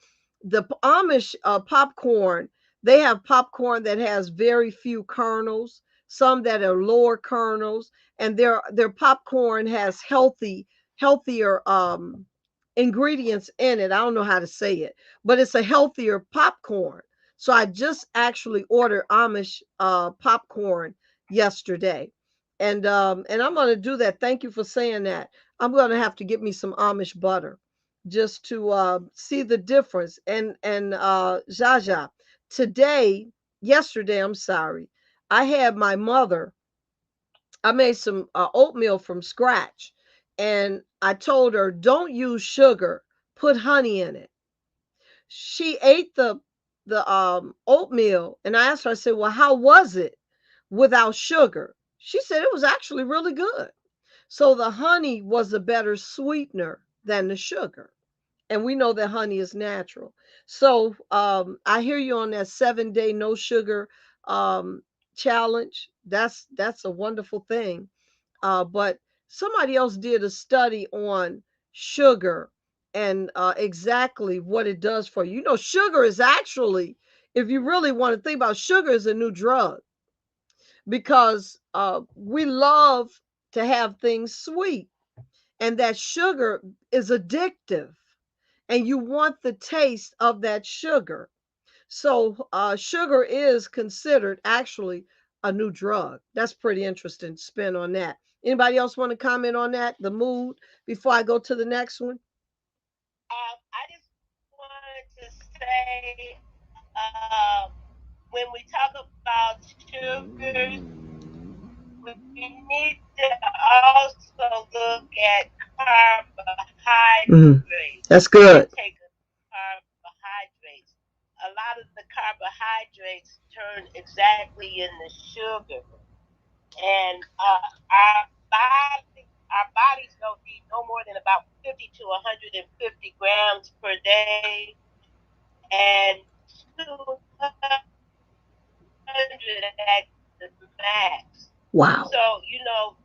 The Amish popcorn, they have popcorn that has very few kernels, some that are lower kernels, and their popcorn has healthier ingredients in it. I don't know how to say it, but it's a healthier popcorn. So I just actually ordered Amish popcorn yesterday, and I'm gonna do that. Thank you for saying that. I'm gonna have to get me some Amish butter just to see the difference. And Jaja, yesterday, I'm sorry, I had my mother. I made some oatmeal from scratch, and I told her don't use sugar, put honey in it. She ate the oatmeal, and I asked her, I said, well, how was it without sugar? She said it was actually really good. So the honey was a better sweetener than the sugar, and we know that honey is natural. So I hear you on that 7 day no sugar um, challenge. That's a wonderful thing. But somebody else did a study on sugar and exactly what it does for you. You know, sugar is actually, if you really want to think about, sugar is a new drug because we love to have things sweet, and that sugar is addictive, and you want the taste of that sugar. So sugar is considered actually a new drug. That's pretty interesting spin on that. Anybody else want to comment on that? The mood before I go to the next one? I just wanted to say, um, when we talk about sugars, we need to also look at Mm, carbohydrates, that's the good. intake of carbohydrates. A lot of the carbohydrates turn exactly into sugar, and our bodies don't need no more than about 50 to 150 grams per day, and 200 at the max. Wow. So,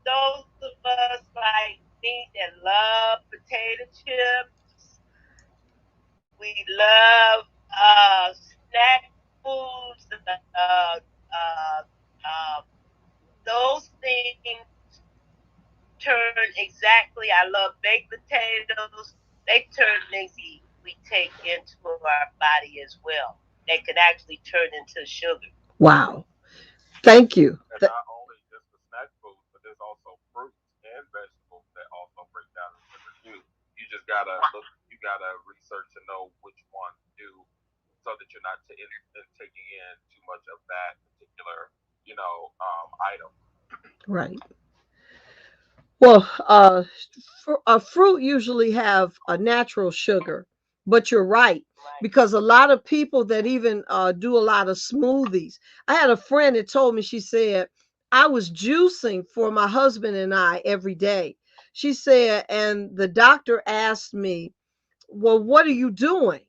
those of us like me that love potato chips, we love snack foods, those things turn exactly. I love baked potatoes. They turn things we take into our body as well. They can actually turn into sugar. Wow. Thank you. And not only just the snack foods, but there's also fruits and vegetables that also break down the sugar too. You just gotta look. You gotta research to know which ones do, so that you're not taking in too much of that particular, item. Right. Well, a fruit usually have a natural sugar, but you're right Right. because a lot of people that even do a lot of smoothies. I had a friend that told me, she said, I was juicing for my husband and I every day. She said, and the doctor asked me, well, what are you doing?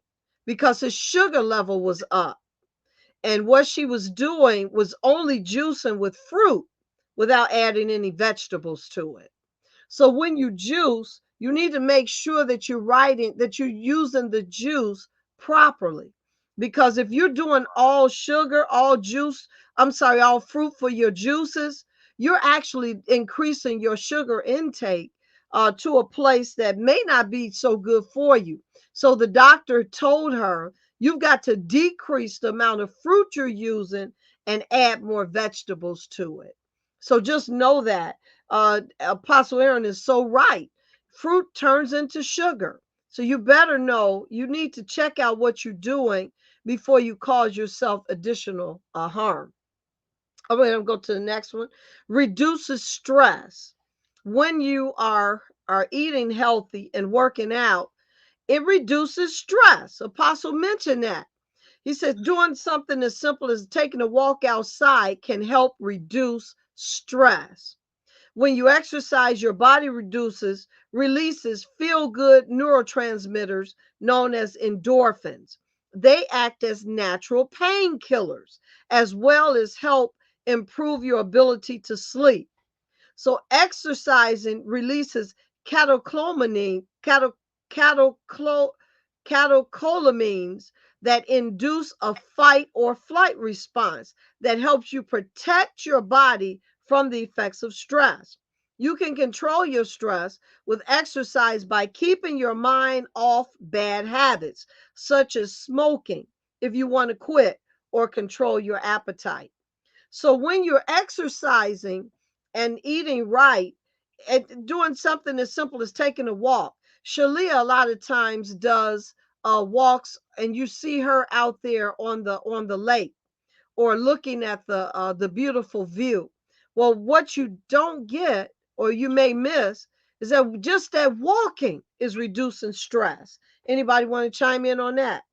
Because his sugar level was up. And what she was doing was only juicing with fruit without adding any vegetables to it. So when you juice, you need to make sure that you're using the juice properly. Because if you're doing all sugar, all juice, I'm sorry, all fruit for your juices, you're actually increasing your sugar intake to a place that may not be so good for you. So the doctor told her, you've got to decrease the amount of fruit you're using and add more vegetables to it. So just know that Apostle Aaron is so right. Fruit turns into sugar. So you better know, you need to check out what you're doing before you cause yourself additional harm. All right, I'm going to go to the next one. Reduces stress. When you are eating healthy and working out, it reduces stress. Apostle mentioned that. He says doing something as simple as taking a walk outside can help reduce stress. When you exercise, your body releases feel good neurotransmitters known as endorphins. They act as natural painkillers as well as help improve your ability to sleep. So exercising releases catecholamine, catecholamines that induce a fight or flight response that helps you protect your body from the effects of stress. You can control your stress with exercise by keeping your mind off bad habits, such as smoking, if you want to quit, or control your appetite. So when you're exercising and eating right and doing something as simple as taking a walk, Shalia a lot of times does walks, and you see her out there on the lake or looking at the beautiful view. Well, what you don't get or you may miss is that just that walking is reducing stress. Anybody want to chime in on that?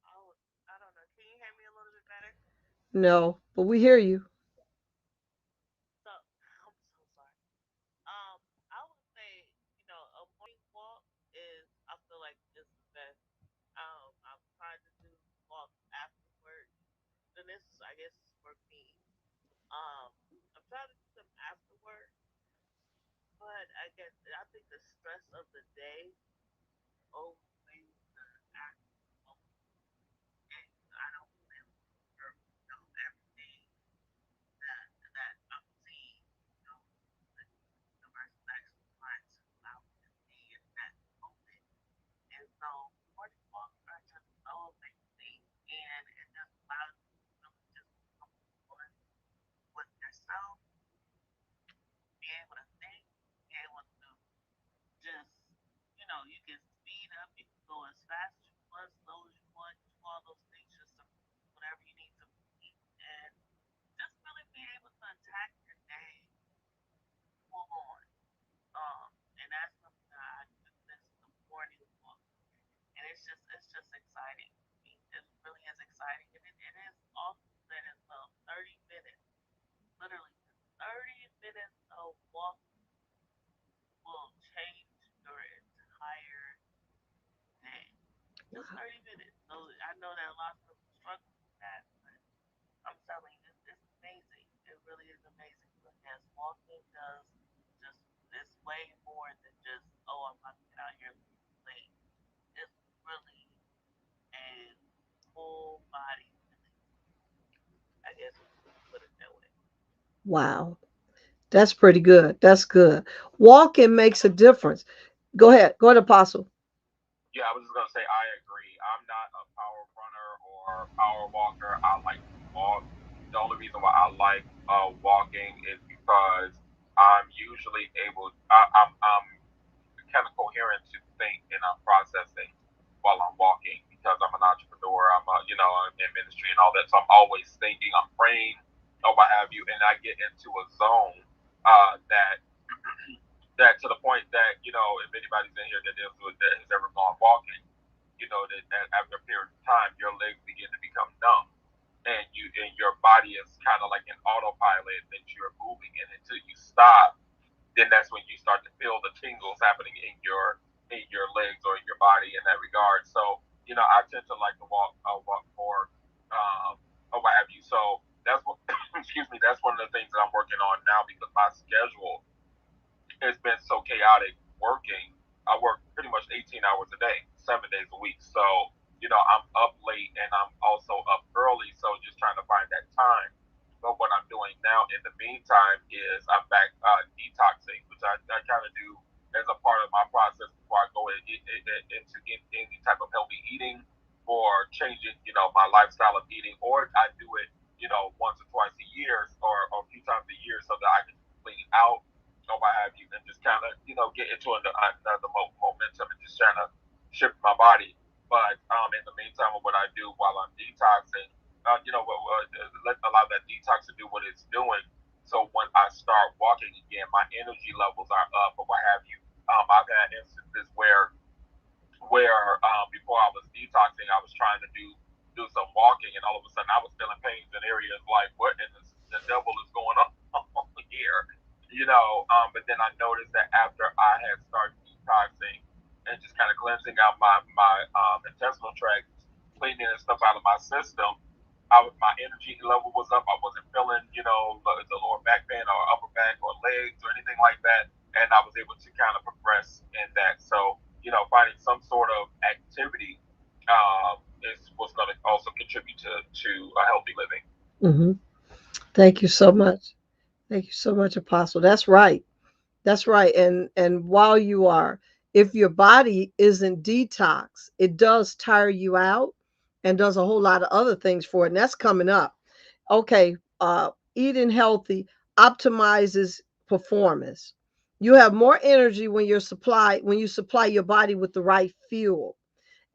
Oh, I don't know. Can you hear me a little bit better? No, but we hear you. So, I'm so sorry. Um, I would say, a morning walk is, I feel like, is the best. I'm trying to do walks after work. And this, I guess, is for me. I'm trying to do them after work, but I guess I think the stress of the day overweighs the actual walk, and I don't really remember, everything that I'm seeing, the universe is actually trying to allow me to see in that moment. And so yourself, be able to think, be able to just, you can speed up, you can go as fast as you want, slow as you want, do all those things just to whatever you need to eat, and just really be able to attack your day full on. And that's something that I do this the morning walk, and it's just exciting. I mean, it really is exciting, and it is also said as well. 30 minutes, literally, 30 minutes of walking will change your entire day. Just 30 minutes. So I know that a lot of people struggle with that, but I'm telling you, it's amazing. It really is amazing. But yes, walking does just it's way more than just, oh, I'm about to get out here and lose weight. It's really a full body release. I guess we can put it that way. Wow. That's pretty good. That's good. Walking makes a difference. Go ahead. Go ahead, Apostle. Yeah, I was just gonna say I agree. I'm not a power runner or power walker. I like to walk. The only reason why I like walking is because I'm usually able. I'm kind of coherent to think and I'm processing while I'm walking because I'm an entrepreneur. I'm in ministry and all that, so I'm always thinking. I'm praying or what have you, and I get into a zone that that to the point that if anybody's in here that deals with that has ever gone walking, that after a period of time, your legs begin to become numb, and your body is kind of like an autopilot that you're moving, and until you stop, then that's when you start to feel the tingles happening in your legs or in your body in that regard. So I tend to like to walk more, or what have you. So that's what excuse me. That's one of the things that I'm working on now because my schedule has been so chaotic working. I work pretty much 18 hours a day, 7 days a week. So, I'm up late and I'm also up early. So just trying to find that time. But what I'm doing now in the meantime is I'm back detoxing, which I kind of do as a part of my process before I go into any type of healthy eating or changing, my lifestyle of eating, or I do it, once or twice a year or a few times a year so that I can clean out or what have you, and just kind of get into another momentum and just trying to shift my body. But in the meantime, what I do while I'm detoxing, let allow that detox to do what it's doing. So when I start walking again, my energy levels are up or what have you. I've had instances where before I was detoxing, I was trying to do some walking, and all of a sudden I was feeling pains in areas like what in the devil is going on here, But then I noticed that after I had started detoxing and just kind of cleansing out my intestinal tract, cleaning and stuff out of my system, my energy level was up. I wasn't feeling the lower back pain or upper back or legs or anything like that, and I was able to kind of progress in that. So finding some sort of activity is what's going to also contribute to a healthy living. Hmm. Thank you so much. Thank you so much, Apostle. That's right. That's right. And while you are, if your body isn't detox, it does tire you out and does a whole lot of other things for it. And that's coming up. Okay. Eating healthy optimizes performance. You have more energy when you supply your body with the right fuel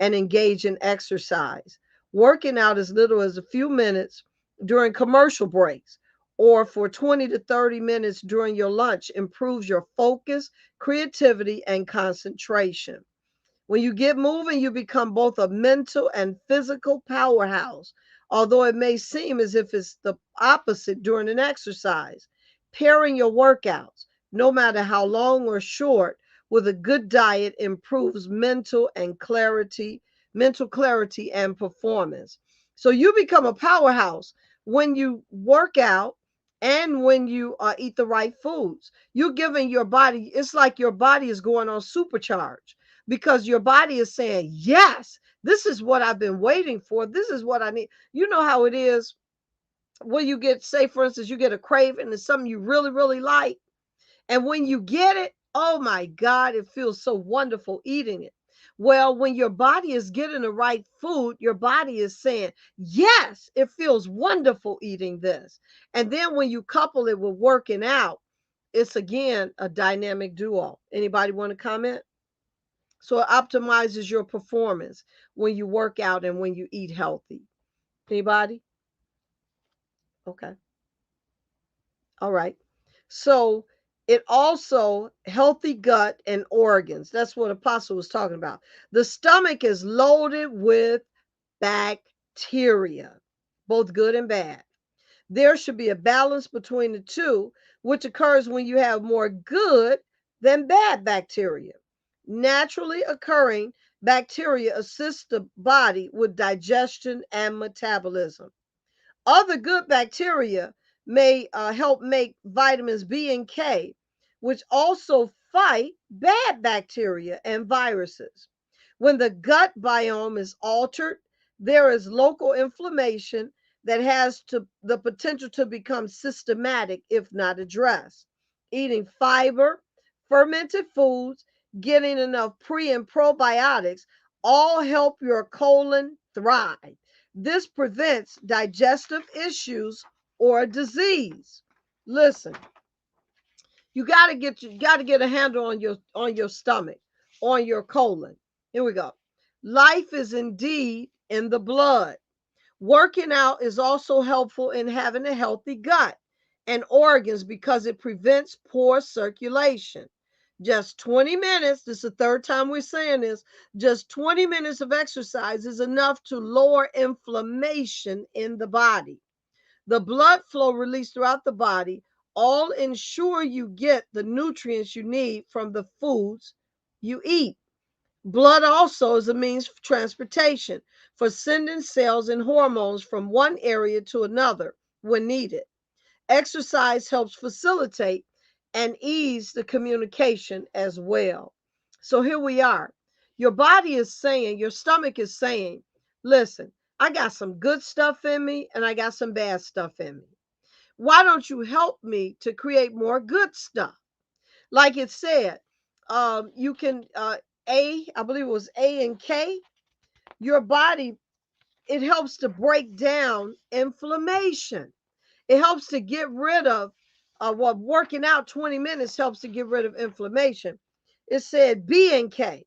and engage in exercise. Working out as little as a few minutes during commercial breaks or for 20 to 30 minutes during your lunch improves your focus, creativity, and concentration. When you get moving, you become both a mental and physical powerhouse, although it may seem as if it's the opposite during an exercise. Pairing your workouts, no matter how long or short, with a good diet improves mental clarity and performance. So you become a powerhouse when you work out and when you eat the right foods. You're giving your body, it's like your body is going on supercharge because your body is saying, yes, this is what I've been waiting for. This is what I need. You know how it is when you get, say, for instance, you get a craving and something you really, really like. And when you get it, oh my God, it feels so wonderful eating it. Well, when your body is getting the right food, your body is saying, yes, it feels wonderful eating this. And then when you couple it with working out, it's again a dynamic duo. Anybody want to comment? So it optimizes your performance when you work out and when you eat healthy. Anybody? Okay. All right. So it also healthy gut and organs. That's what Apostle was talking about. The stomach is loaded with bacteria, both good and bad. There should be a balance between the two, which occurs when you have more good than bad bacteria. Naturally occurring bacteria assist the body with digestion and metabolism. Other good bacteria may help make vitamins B and K, which also fight bad bacteria and viruses. When the gut biome is altered, there is local inflammation that has the potential to become systematic if not addressed. Eating fiber, fermented foods, getting enough pre and probiotics all help your colon thrive. This prevents digestive issues or disease. Listen, you got to get a handle on your stomach, on your colon. Here we go. Life is indeed in the blood. Working out is also helpful in having a healthy gut and organs because it prevents poor circulation. Just 20 minutes, this is the third time we're saying this, just 20 minutes of exercise is enough to lower inflammation in the body. The blood flow released throughout the body all ensure you get the nutrients you need from the foods you eat. Blood also is a means of transportation for sending cells and hormones from one area to another when needed. Exercise helps facilitate and ease the communication as well. So here we are. Your body is saying, your stomach is saying, listen, I got some good stuff in me and I got some bad stuff in me. Why don't you help me to create more good stuff? Like it said, you can, I believe it was A and K, your body, it helps to break down inflammation. It helps to get rid of what working out 20 minutes helps to get rid of inflammation. It said B and K,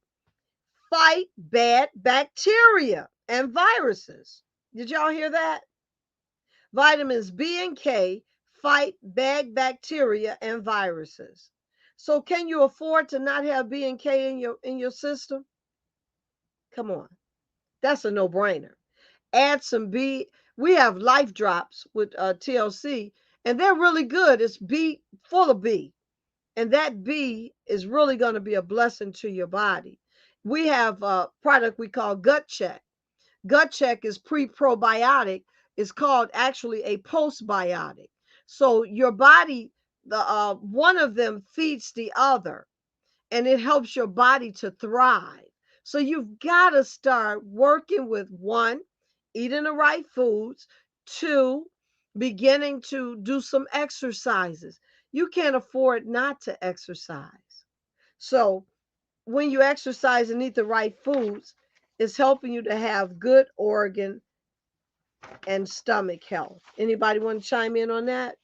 fight bad bacteria and viruses. Did y'all hear that? Vitamins B and K fight bad bacteria and viruses. So can you afford to not have B and K in your system? Come on. That's a no-brainer. Add some B. We have Life Drops with TLC, and they're really good. It's B, full of B, and that B is really going to be a blessing to your body. We have a product we call Gut Check. Gut Check is pre-probiotic. It's called actually a postbiotic. So your body, the one of them feeds the other, and it helps your body to thrive. So you've got to start working with one, eating the right foods, two, beginning to do some exercises. You can't afford not to exercise. So when you exercise and eat the right foods, it's helping you to have good organ and stomach health. Anybody want to chime in on that?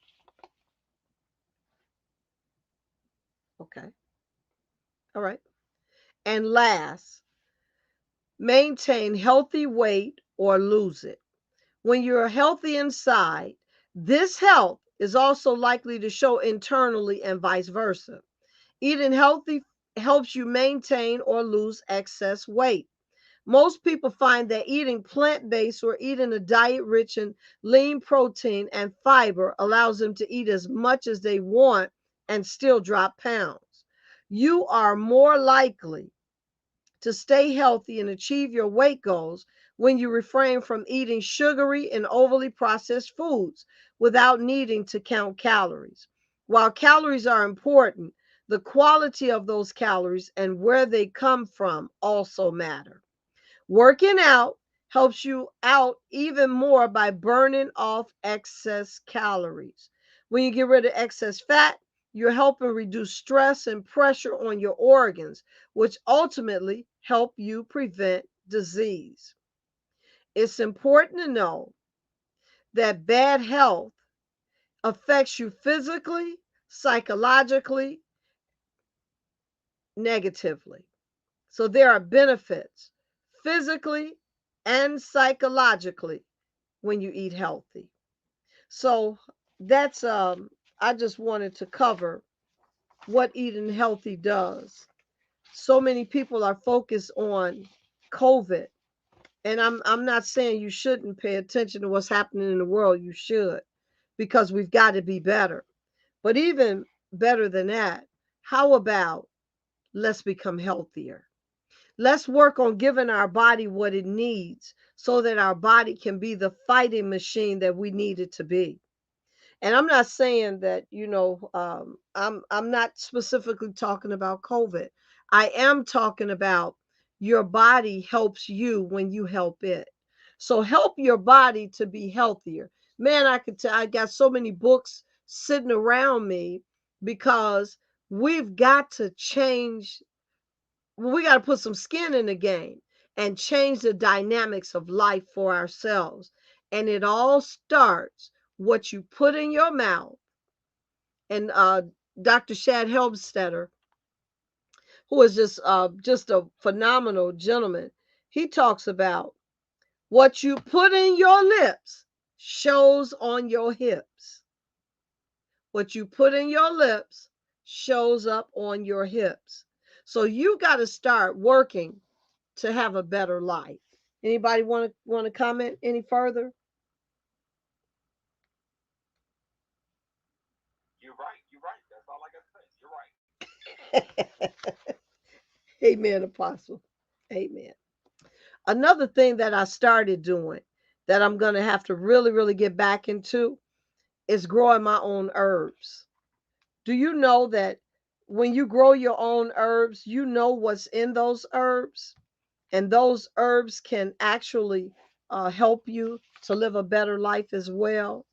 Okay. All right. And last, maintain healthy weight or lose it. When you're healthy inside, this health is also likely to show internally and vice versa. Eating healthy helps you maintain or lose excess weight. Most people find that eating plant based or eating a diet rich in lean protein and fiber allows them to eat as much as they want and still drop pounds. You are more likely to stay healthy and achieve your weight goals when you refrain from eating sugary and overly processed foods without needing to count calories. While calories are important, the quality of those calories and where they come from also matter. Working out helps you out even more by burning off excess calories. When you get rid of excess fat, you're helping reduce stress and pressure on your organs, which ultimately help you prevent disease. It's important to know that bad health affects you physically, psychologically, negatively. So there are benefits physically and psychologically when you eat healthy. So that's I just wanted to cover what eating healthy does. So many people are focused on COVID, and I'm not saying you shouldn't pay attention to what's happening in the world. You should, because we've got to be better. But even better than that, how about let's become healthier? Let's work on giving our body what it needs so that our body can be the fighting machine that we need it to be. And I'm not saying that, I'm not specifically talking about COVID. I am talking about your body helps you when you help it. So help your body to be healthier. Man, I could tell I got so many books sitting around me because we've got to change, we got to put some skin in the game and change the dynamics of life for ourselves. And it all starts what you put in your mouth. And Dr. Shad Helmstetter, who is just a phenomenal gentleman, he talks about what you put in your lips shows on your hips. What you put in your lips shows up on your hips. So you got to start working to have a better life. Anybody want to comment any further? You're right. You're right. That's all I got to say. You're right. Amen, Apostle. Amen. Another thing that I started doing that I'm going to have to really, really get back into is growing my own herbs. Do you know that when you grow your own herbs, you know what's in those herbs? And those herbs can actually help you to live a better life as well.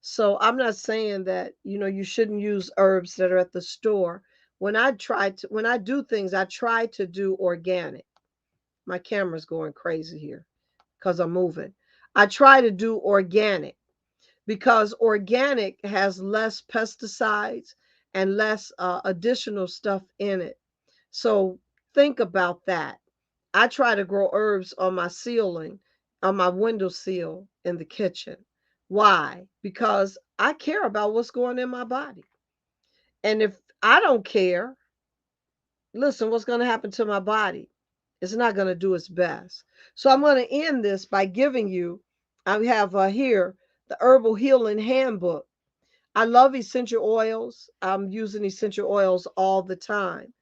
So I'm not saying that you shouldn't use herbs that are at the store. When I do things, I try to do organic. My camera's going crazy here because I'm moving. I try to do organic because organic has less pesticides and less additional stuff in it. So think about that. I try to grow herbs on my ceiling, on my window sill in the kitchen. Why? Because I care about what's going in my body. And if I don't care, listen, what's going to happen to my body? It's not going to do its best. So I'm going to end this by giving you, I have here the Herbal Healing Handbook. I love essential oils. I'm using essential oils all the time.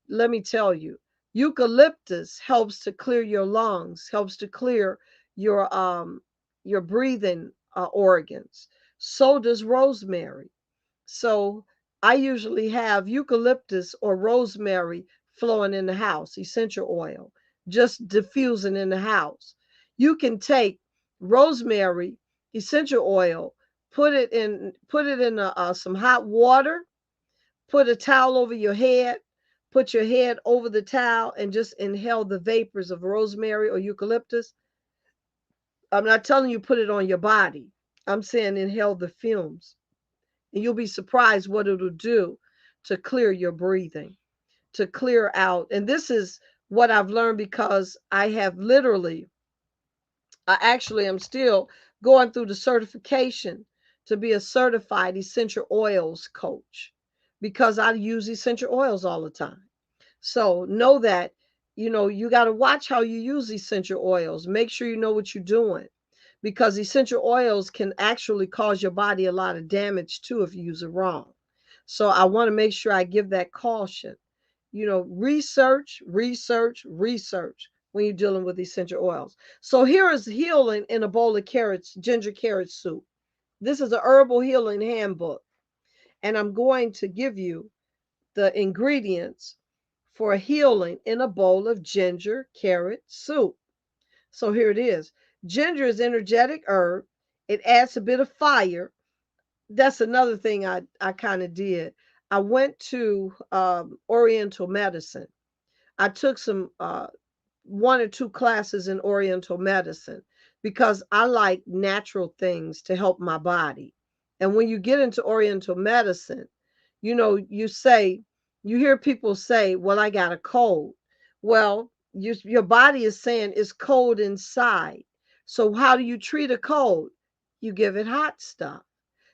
Let me tell you, eucalyptus helps to clear your lungs, helps to clear your breathing organs. So does rosemary. So I usually have eucalyptus or rosemary flowing in the house, essential oil, just diffusing in the house. You can take rosemary, essential oil, put it in some hot water, put a towel over your head, put your head over the towel, and just inhale the vapors of rosemary or eucalyptus. I'm not telling you put it on your body. I'm saying inhale the fumes. And you'll be surprised what it'll do to clear your breathing, to clear out. And this is what I've learned because I have literally, I actually am still going through the certification to be a certified essential oils coach because I use essential oils all the time. So know that, you got to watch how you use essential oils. Make sure you know what you're doing because essential oils can actually cause your body a lot of damage too if you use it wrong. So I want to make sure I give that caution. Research, research, research when you're dealing with essential oils. So here is healing in a bowl of carrots, ginger carrot soup. This is a herbal healing handbook, and I'm going to give you the ingredients for healing in a bowl of ginger carrot soup. So here it is. Ginger is energetic herb. It adds a bit of fire. That's another thing I kind of did. I went to Oriental medicine. I took some one or two classes in Oriental medicine because I like natural things to help my body. And when you get into Oriental medicine, you hear people say, well, I got a cold. Well, your body is saying it's cold inside. So, how do you treat a cold? You give it hot stuff.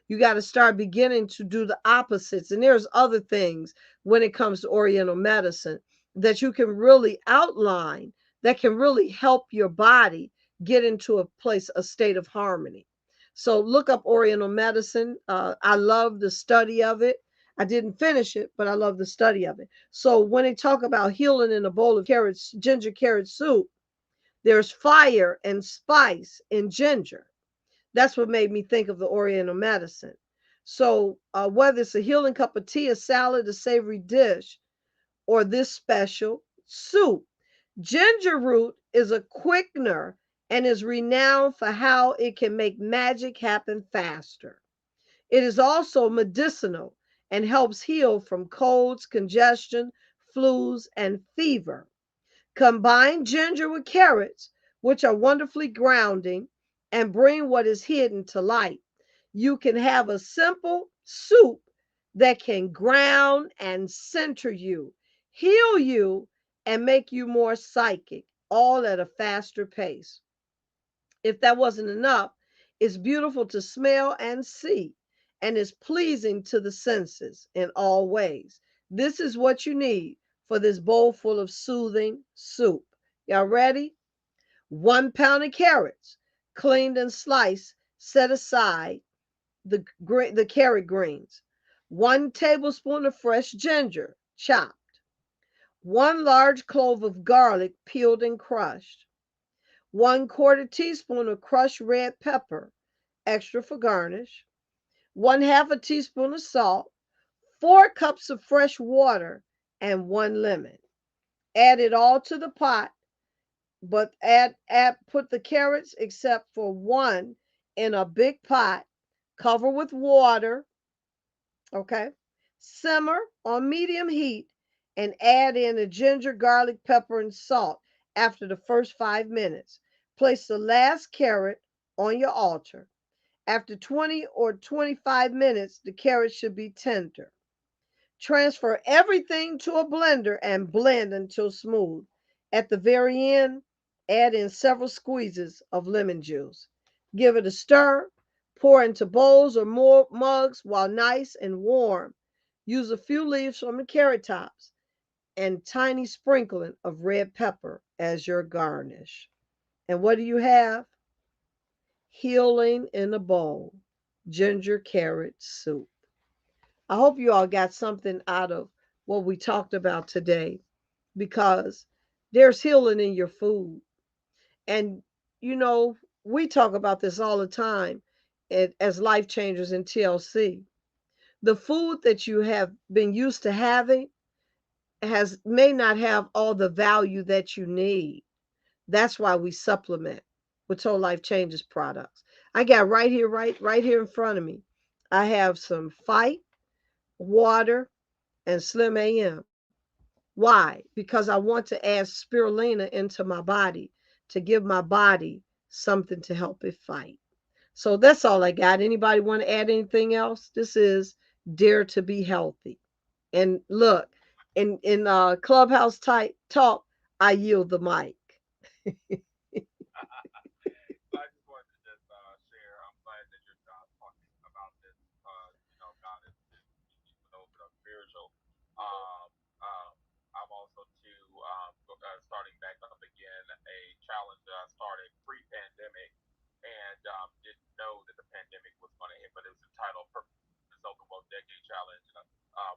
You got to start beginning to do the opposites. And there's other things when it comes to Oriental medicine that you can really outline that can really help your body get into a place, a state of harmony. So look up Oriental medicine. I love the study of it. I didn't finish it, but I love the study of it. So when they talk about healing in a bowl of carrots, ginger carrot soup, there's fire and spice in ginger. That's what made me think of the Oriental medicine. So, whether it's a healing cup of tea, a salad, a savory dish, or this special soup, ginger root is a quickener and is renowned for how it can make magic happen faster. It is also medicinal and helps heal from colds, congestion, flus, and fever. Combine ginger with carrots, which are wonderfully grounding, and bring what is hidden to light. You can have a simple soup that can ground and center you, heal you, and make you more psychic, all at a faster pace. If that wasn't enough, it's beautiful to smell and see, and is pleasing to the senses in all ways. This is what you need for this bowl full of soothing soup. Y'all ready? 1 pound of carrots, cleaned and sliced, set aside the carrot greens. 1 tablespoon of fresh ginger, chopped. 1 large clove of garlic, peeled and crushed. 1/4 teaspoon of crushed red pepper, extra for garnish. 1/2 teaspoon of salt. 4 cups of fresh water, and 1 lemon. Add it all to the pot, but add put the carrots except for one in a big pot. Cover with water. Okay. Simmer on medium heat and add in the ginger, garlic, pepper, and salt after the first 5 minutes. Place the last carrot on your altar. After 20 or 25 minutes, the carrot should be tender. Transfer everything to a blender and blend until smooth. At the very end, add in several squeezes of lemon juice. Give it a stir. Pour into bowls or more mugs while nice and warm. Use a few leaves from the carrot tops and tiny sprinkling of red pepper as your garnish. And what do you have? Healing in a bowl. Ginger carrot soup. I hope you all got something out of what we talked about today because there's healing in your food. And, you know, we talk about this all the time as life changers in TLC. The food that you have been used to having has may not have all the value that you need. That's why we supplement with Total Life Changes products. I got right here in front of me. I have some Fight, water, and Slim AM. Why? Because I want to add spirulina into my body to give my body something to help it fight. So that's all I got. Anybody want to add anything else? This is Dare to Be Healthy. And look, in Clubhouse type talk, I yield the mic. So I just wanted to just share. I'm glad that you're talking about this because God is speaking for those that are spiritual. Um, um, I'm also too starting back up again a challenge that I started pre-pandemic and didn't know that the pandemic was going to hit, but it was entitled "Purpose of the World Decade Challenge." And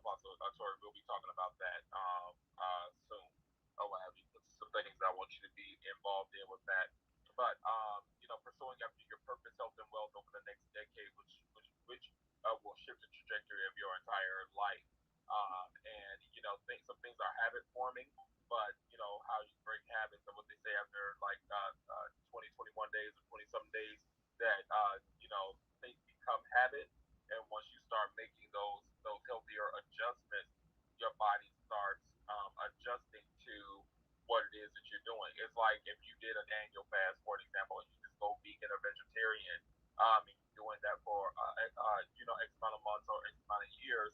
also, Tori, we'll be talking about that soon. Or what have you. Some things I want you to be involved in with X amount of months or X amount of years,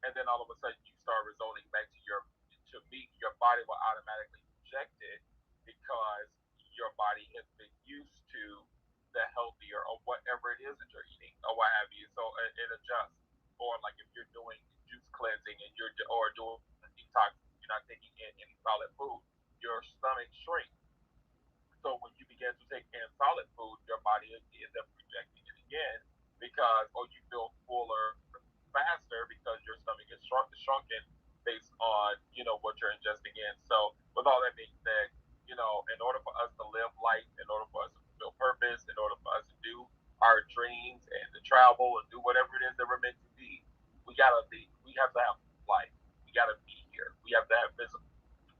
and then all of a sudden you start resorting back to your to meat, your body will automatically reject it because your body has been used to the healthier or whatever it is that you're eating or what have you. So it adjusts. Or like if you're doing juice cleansing and you're or doing detox, you're not taking in any solid food, your stomach shrinks. So when you begin to take in solid food, your body ends up rejecting it again because, or you feel fuller faster because your stomach is shrunken based on what you're ingesting in. So with all that being said, in order for us to live life, in order for us to fulfill purpose, in order for us to do our dreams and to travel and do whatever it is that we're meant to be, we have to have life. We gotta be here. We have to have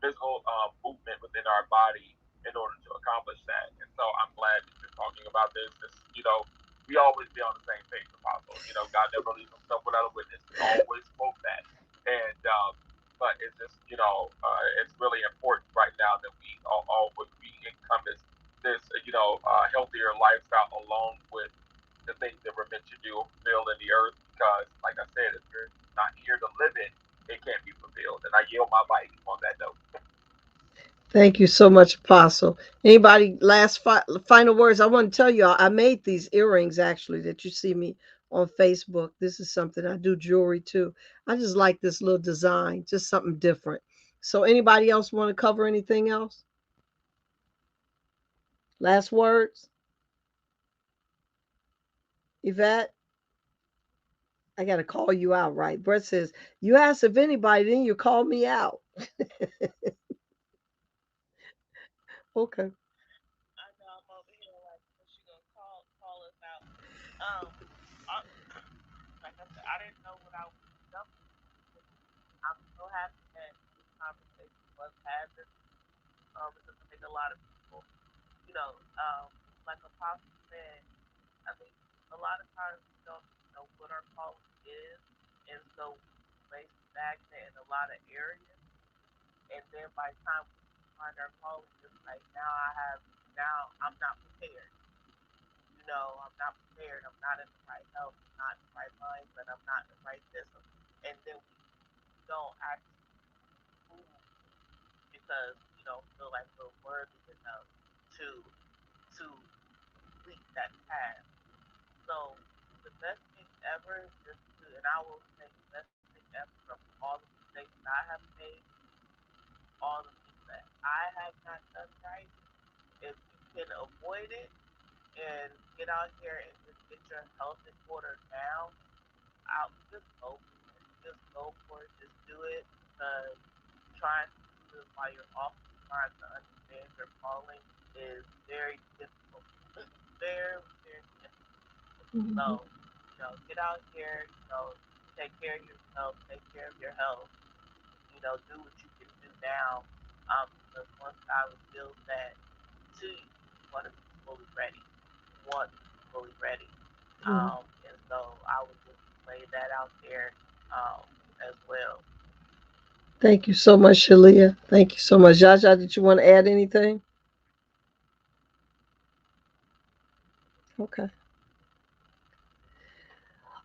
physical movement within our body in order to accomplish that. And so I'm glad that you're talking about this. We always be on the same page, Apostle. God never leaves himself without a witness. We always quote that. And but it's just it's really important right now that we encompass this healthier lifestyle along with the things that we're meant to do or fulfill in the earth. Because, like I said, if you're not here to live it can't be fulfilled. And I yield my mic on that note. Thank you so much, Apostle. Anybody last final words? I want to tell you, I made these earrings actually that you see me on Facebook. This is something I do jewelry too. I just like this little design, just something different. So, anybody else want to cover anything else? Last words, Yvette. I got to call you out, right? Brett says, you asked if anybody, then you call me out. Okay. I know I'm over here like, what's she gonna call us out? Um, I, like I said, I didn't know what I was jumping into. I'm so happy that this conversation was had this, because I think a lot of people, you know, like Apostle said, I think a lot of times we don't know what our calling is, and so we may stagnant in a lot of areas, and then by the time we find our calling, it's like now I'm not prepared. I'm not prepared. I'm not in the right health. I'm not in the right mindset. I'm not in the right system, and then we don't actually move because we don't feel like we're worthy enough to to complete that task. So the best thing ever is just to, and I will say the best thing ever from all the mistakes that I have made, all the things that I have not done right, if you can avoid it and get out here and just get your health in order now, out just go for it. Just go for it. Just do it because trying to do it while you're also trying to understand your calling is very difficult. Very, very difficult. Mhm. So, get out here, take care of yourself, take care of your health, do what you can do now. Because once God reveals that to you, you want to be fully ready. You want to be fully ready. Mhm. And so I would just lay that out there as well. Thank you so much, Shalia. Thank you so much. Jaja, did you want to add anything? Okay.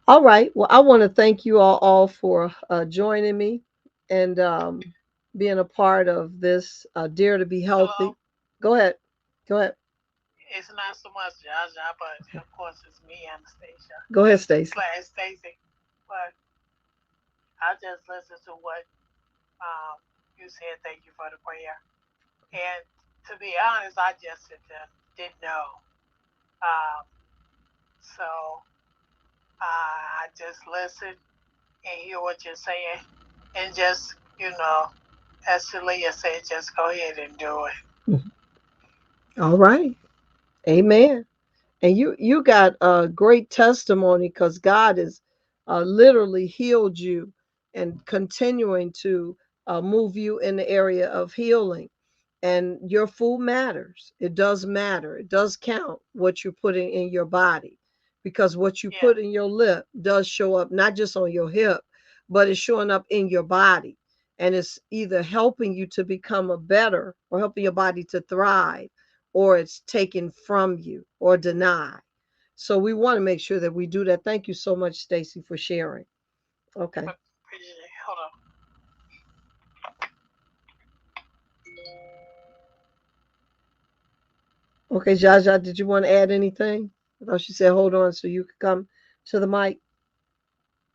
All right. Well, I want to thank you all for joining me and being a part of this Dare to Be Hello. Healthy. Go ahead. Go ahead. It's not so much Jaja, but of course it's me, Anastasia, Go ahead, Stacy. slash Stacy. But I just listened to what you said. Thank you for the prayer. And to be honest, I just didn't know. Um, so I just listen and hear what you're saying, and just as Celia said, just go ahead and do it. All right. Amen. And you got a great testimony because God has literally healed you and continuing to move you in the area of healing. And your food matters. It does matter. It does count what you're putting in your body because what you Yeah, put in your lip does show up not just on your hip, but it's showing up in your body. And it's either helping you to become a better or helping your body to thrive, or it's taken from you or denied. So we want to make sure that we do that. Thank you so much, Stacy, for sharing. Okay. Appreciate it. Hold on. Okay, Jaja, did you want to add anything? I thought she said hold on so you could come to the mic.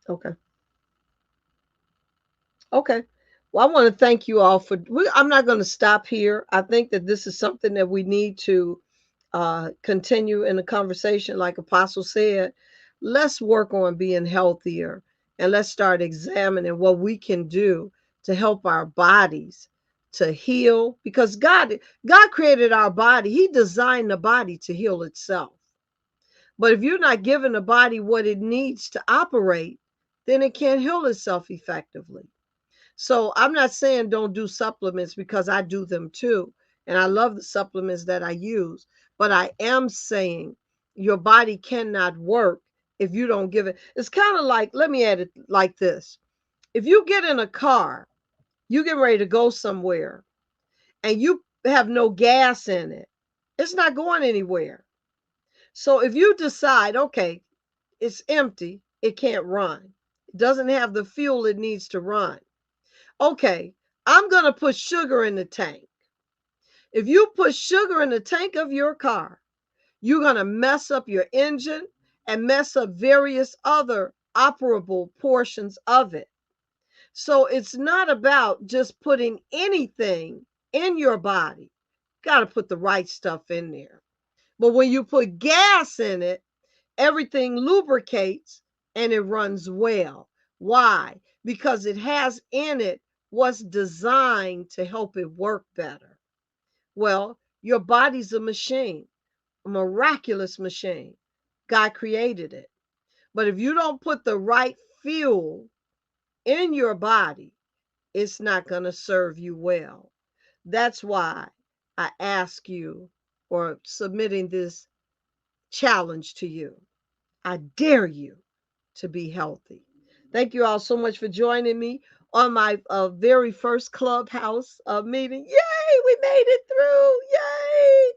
Okay. Okay. Well, I want to thank you all for. I'm not going to stop here. I think that this is something that we need to continue in the conversation. Like Apostle said, let's work on being healthier and let's start examining what we can do to help our bodies to heal. Because God created our body. He designed the body to heal itself. But if you're not giving the body what it needs to operate, then it can't heal itself effectively. So I'm not saying don't do supplements because I do them too. And I love the supplements that I use. But I am saying your body cannot work if you don't give it. It's kind of like, let me add it like this. If you get in a car, you get ready to go somewhere and you have no gas in it, it's not going anywhere. So if you decide, okay, it's empty, it can't run, it doesn't have the fuel it needs to run. Okay, I'm going to put sugar in the tank. If you put sugar in the tank of your car, you're going to mess up your engine and mess up various other operable portions of it. So it's not about just putting anything in your body. Got to put the right stuff in there. But when you put gas in it, everything lubricates and it runs well. Why? Because it has in it what's designed to help it work better. Well, your body's a machine, a miraculous machine. God created it. But if you don't put the right fuel in your body, it's not going to serve you well. That's why I ask you or submitting this challenge to you. I dare you to be healthy. Thank you all so much for joining me on my very first clubhouse meeting. Yay, we made it through. Yay,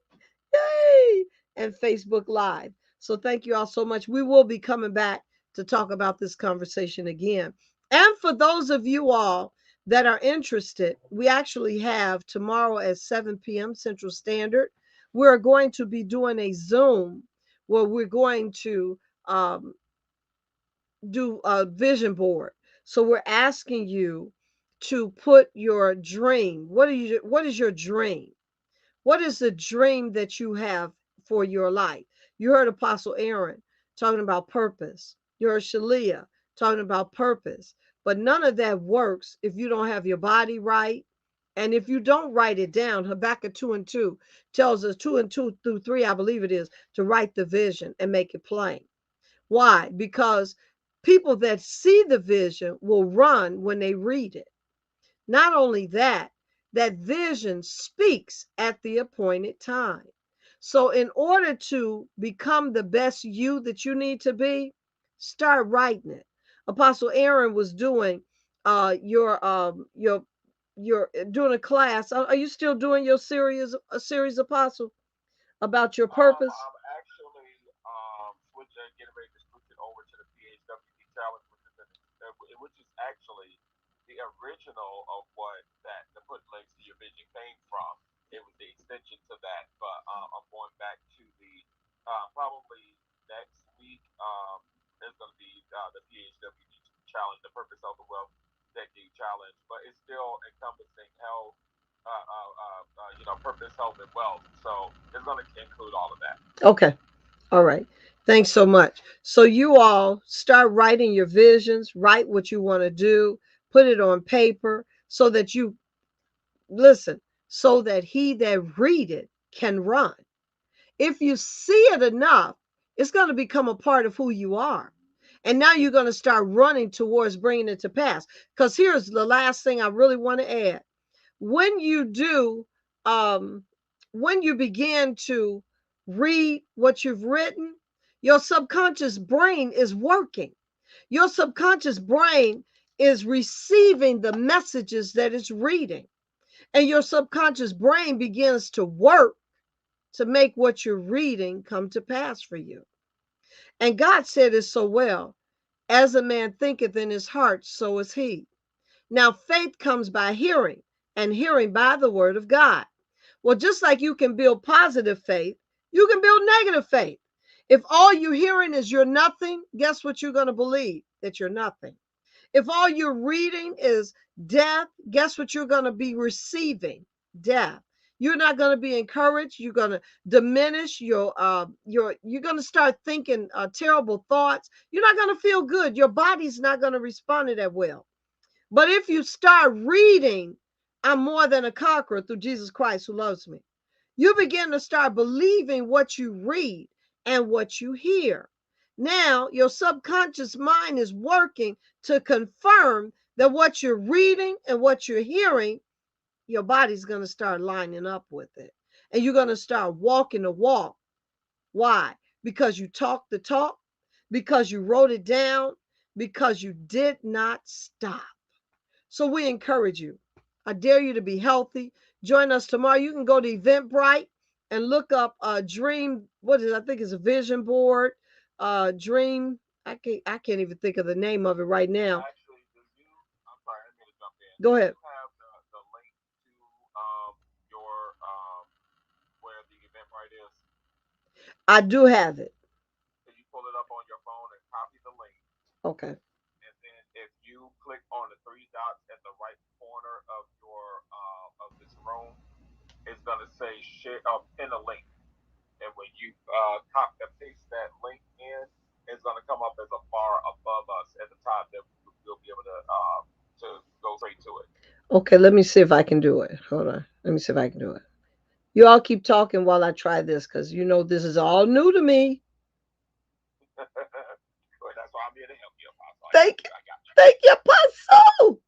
yay. And Facebook Live. So thank you all so much. We will be coming back to talk about this conversation again. And for those of you all that are interested, we actually have tomorrow at 7 p.m. Central Standard. We're going to be doing a Zoom where we're going to um, do a vision board. So we're asking you to put your dream. What is your dream? What is the dream that you have for your life? You heard Apostle Aaron talking about purpose. You heard Shalia talking about purpose. But none of that works if you don't have your body right. And if you don't write it down, Habakkuk 2 and 2 tells us 2 and 2 through 3, I believe it is, to write the vision and make it plain. Why? Because people that see the vision will run when they read it. Not only that, that vision speaks at the appointed time. So, in order to become the best you that you need to be, start writing it. Apostle Aaron was doing your doing a class. Are you still doing your series, a series, Apostle, about your purpose? I'm actually getting ready to switch it over to the PHWD challenge, which is actually the original of what that the put links to your vision came from. It was the extension to that, but I'm going back to the probably next week. There's going to be the PHWD challenge, the Purpose Health and Wealth Decade Challenge, but it's still encompassing health, purpose, health, and wealth. So it's going to include all of that. Okay. All right. Thanks so much. So you all start writing your visions, write what you want to do, put it on paper so that you listen, so that he that read it can run. If you see it enough, it's going to become a part of who you are. And now you're going to start running towards bringing it to pass. Because here's the last thing I really want to add. When you do, um, when you begin to read what you've written, your subconscious brain is working. Your subconscious brain is receiving the messages that it's reading. And your subconscious brain begins to work to make what you're reading come to pass for you. And God said it so well, as a man thinketh in his heart, so is he. Now, faith comes by hearing, and hearing by the word of God. Well, just like you can build positive faith, you can build negative faith. If all you're hearing is you're nothing, guess what you're going to believe? That you're nothing. If all you're reading is death, guess what you're going to be receiving? Death. You're not going to be encouraged. You're going to diminish you're going to start thinking terrible thoughts. You're not going to feel good. Your body's not going to respond to that well. But if you start reading, I'm more than a conqueror through Jesus Christ who loves me, you begin to start believing what you read and what you hear. Now, your subconscious mind is working to confirm that what you're reading and what you're hearing, your body's going to start lining up with it. And you're going to start walking the walk. Why? Because you talked the talk, because you wrote it down, because you did not stop. So we encourage you. I dare you to be healthy. Join us tomorrow. You can go to Eventbrite and look up Dream. What is it? I think it's a vision board. Dream. I can't even think of the name of it right now. Actually, do you? I'm sorry, I didn't mean to jump in. Go Do ahead. you have the link to your where the Eventbrite is? I do have it. Can you pull it up on your phone and copy the link? Okay. And then if you click on the three dots at the right corner of your of this room, it's gonna say share pin a link. And when you copy and paste that link in, it's gonna come up as a bar above us at the top that we'll be able to go straight to it. Okay, let me see if I can do it. Hold on. Let me see if I can do it. You all keep talking while I try this because you know this is all new to me. Well, that's why I'm here to help you, Apostle. I got Thank you. you. I got you. Thank you, Paso.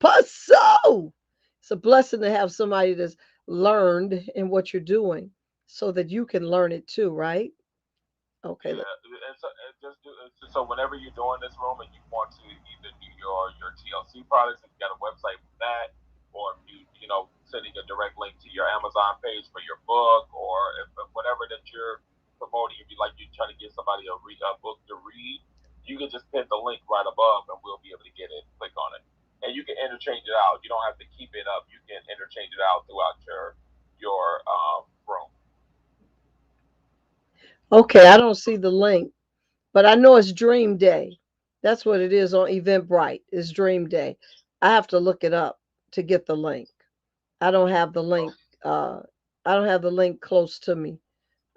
Paso. It's a blessing to have somebody that's learned in what you're doing so that you can learn it too, right? Okay. Yeah, and just do so whenever you're doing this room and you want to either do your TLC products, if you got a website for that, or if you sending a direct link to your Amazon page for your book, or if whatever that you're promoting, if you like you're trying to get somebody a book to read, you can just pin the link right above, and we'll be able to get it. Click on it, and you can interchange it out. You don't have to keep it up. You can interchange it out throughout your room. Okay, I don't see the link, but I know it's Dream Day. That's what it is on Eventbrite. It's Dream Day. I have to look it up to get the link. I don't have the Oh, link. I don't have the link close to me,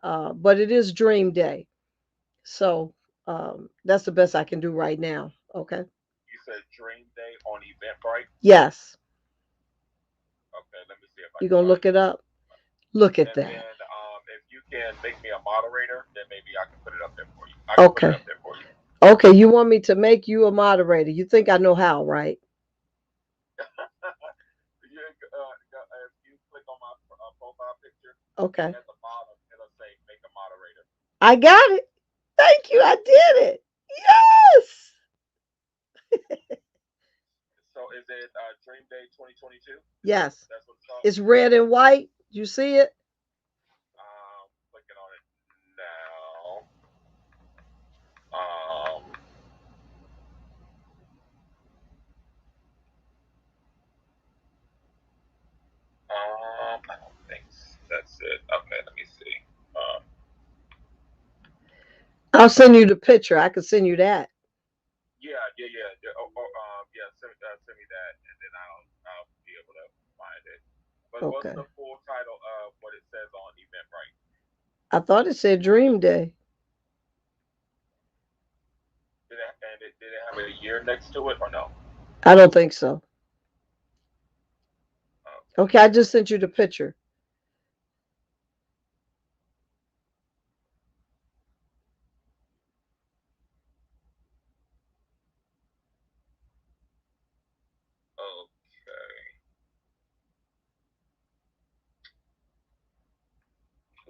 but it is Dream Day. So that's the best I can do right now. Okay. you said Dream Day on Eventbrite. Yes. Okay, let me see if I You can gonna find look it. it up? Look at And that. then if you can make me a moderator, then maybe I can put it up there for you. I can put it Okay. up there for you. Okay. You want me to make you a moderator? You think I know how, right? If you click on my profile picture Okay. at the bottom, it'll say make a moderator. I got it. Thank you. I did it. Yes. So is it Dream Day 2022? Is that Yes. that's what it's called? It's red and white. You see it? Clicking on it now. Um, I don't think that's it. Okay, let me see. Um, I'll send you the picture. I can send you that. yeah. Yeah. Send me that, and then I'll be able to find it. But what's Okay. the full title of what it says on Eventbrite? I thought it said Dream Day. Did it have a year next to it or no? I don't think so. Okay, I Okay. just sent you the picture. Okay.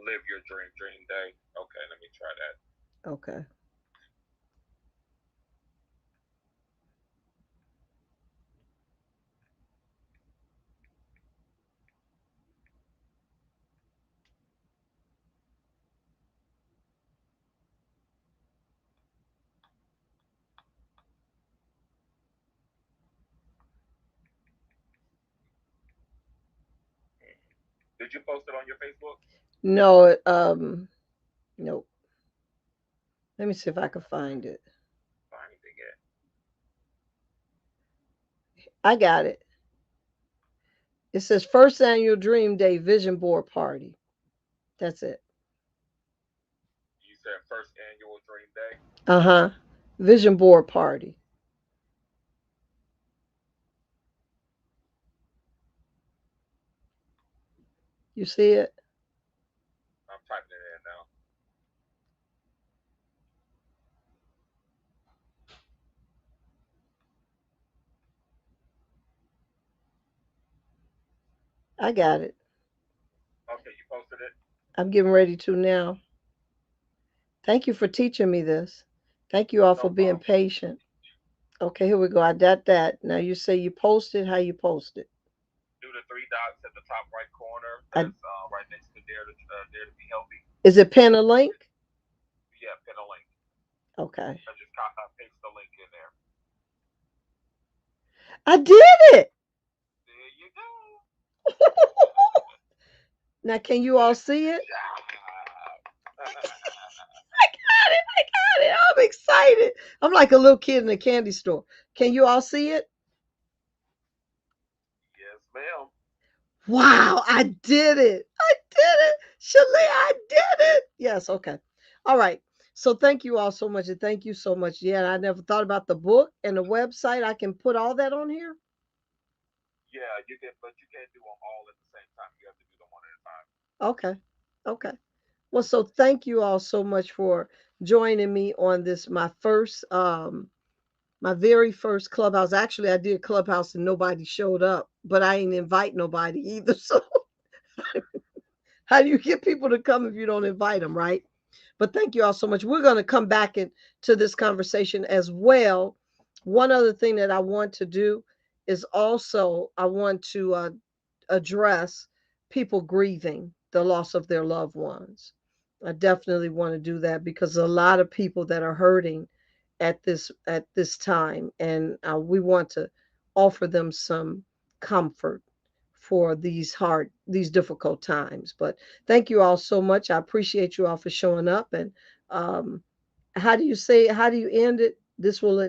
Live your dream day. Okay, let me try that. Okay. Did you post it on your Facebook? No, nope. Let me see if I can find it. Finding it. I got it. It says first annual Dream Day Vision Board Party. That's it. You said first annual Dream Day. Uh huh. Vision Board Party. You see it? I'm typing it in now. I got it. Okay, you posted it. I'm getting ready to now. Thank you for teaching me this. Thank you all No for being problem. patient. Okay, here we go. I got that. Now you say you posted. How you posted? Do the three dots at the top right corner. I, That's right next to Dare to be healthy. is it pin a link? Yeah, pin a link. Okay. I just paste the link in there. I did it. There you go. Now can you all see Good it? job. I got it. I got it. I'm excited. I'm like a little kid in a candy store. Can you all see it? Yes, ma'am. Wow, I did it. I did it. Shalia, I did it. Yes, okay. All right. So thank you all so much. And thank you so much. Yeah, I never thought about the book and the website. I can put all that on here. Yeah, you can, but you can't do them all at the same time. You have to do them one at a time. Okay. Okay. Well, so thank you all so much for joining me on this my very first clubhouse. Actually, I did clubhouse and nobody showed up, but I ain't invite nobody either. So how do you get people to come if you don't invite them, right? But thank you all so much. We're going to come back into this conversation as well. One other thing that I want to do is also I want to address people grieving the loss of their loved ones. I definitely want to do that because a lot of people that are hurting at this time, and we want to offer them some comfort for these difficult times. But thank you all so much. I appreciate you all for showing up. And um, how do you say? How do you end it? This will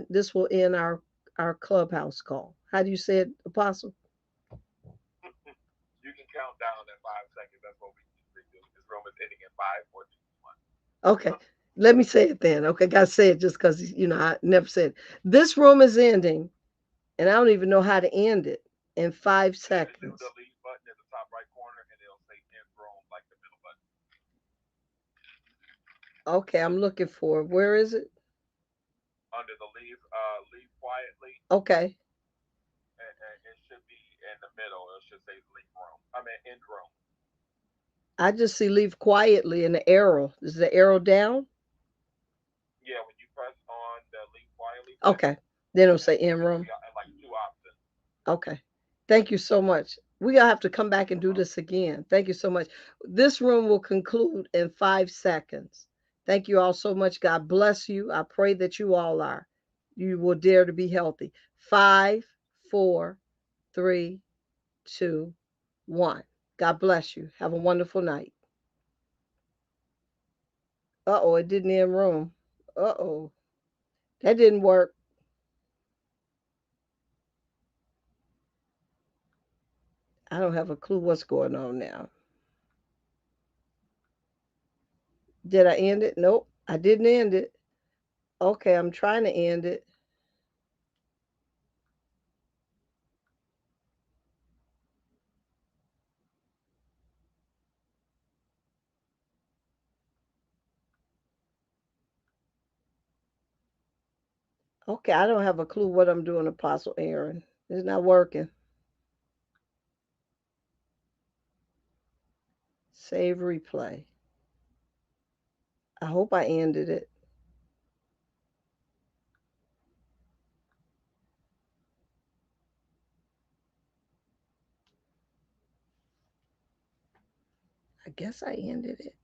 end our clubhouse call. How do you say it, Apostle? You can count down in 5 seconds. That's what we usually do. This room is ending in five, four, three, two, one. Okay. Let me say it then. Okay, gotta say it just because I never said it. This room is ending, and I don't even know how to end it in five Just do the seconds. leave button at the top right corner, and it'll say end room like the middle button. Okay, I'm looking for it. Where is it? Under the leave quietly, Okay. and it should be in the middle. It should say leave room. I mean end room. I just see leave quietly in the arrow. Is the arrow down? Yeah, when you press on the leave quietly button, Okay. Then it'll and say in it'll room. be like two options. Okay. Thank you so much. We gonna have to come back and No do problem. this again. Thank you so much. This room will conclude in 5 seconds. Thank you all so much. God bless you. I pray that you will dare to be healthy. Five, four, three, two, one. God bless you. Have a wonderful night. Uh-oh, it didn't end room. Uh-oh. That didn't work. I don't have a clue what's going on now. Did I end it? Nope, I didn't end it. Okay, I'm trying to end it. Okay, I don't have a clue what I'm doing, Apostle Aaron. It's not working. Save replay. I hope I ended it. I guess I ended it.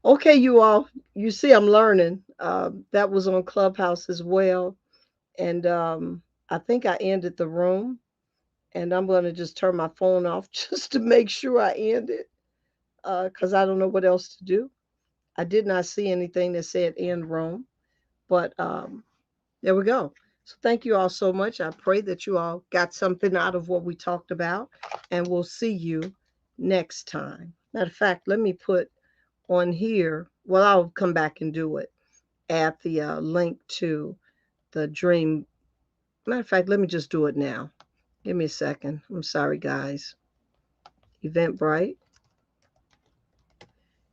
Okay, you all. You see, I'm learning. That was on Clubhouse as well. And I think I ended the room. And I'm going to just turn my phone off just to make sure I end it because I don't know what else to do. I did not see anything that said end room, but there we go. So thank you all so much. I pray that you all got something out of what we talked about, and we'll see you next time. Matter of fact, let me put on here, well, I'll come back and do it, add the link to the dream. Matter of fact, let me just do it now. Give me a second. I'm sorry, guys. Eventbrite.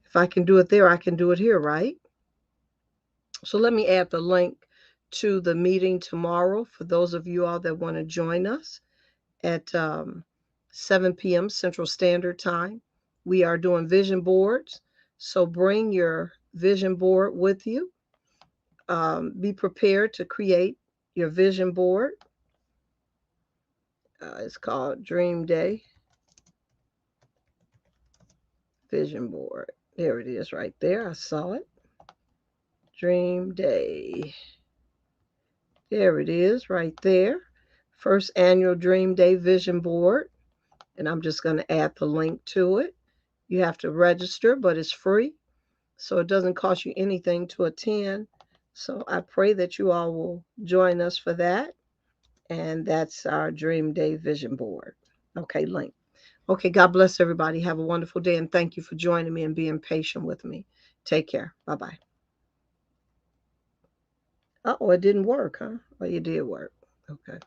If I can do it there, I can do it here, right? So let me add the link to the meeting tomorrow for those of you all that want to join us at 7 p.m. Central Standard Time. We are doing vision boards. So bring your vision board with you. Be prepared to create your vision board. It's called Dream Day Vision Board. There it is right there. I saw it. Dream Day. There it is right there. First annual Dream Day Vision Board. And I'm just going to add the link to it. You have to register, but it's free. So it doesn't cost you anything to attend. So I pray that you all will join us for that. And that's our Dream Day Vision Board. Okay, link. Okay, God bless everybody. Have a wonderful day. And thank you for joining me and being patient with me. Take care. Bye bye. Oh, it didn't work, huh? Well, it did work. Okay.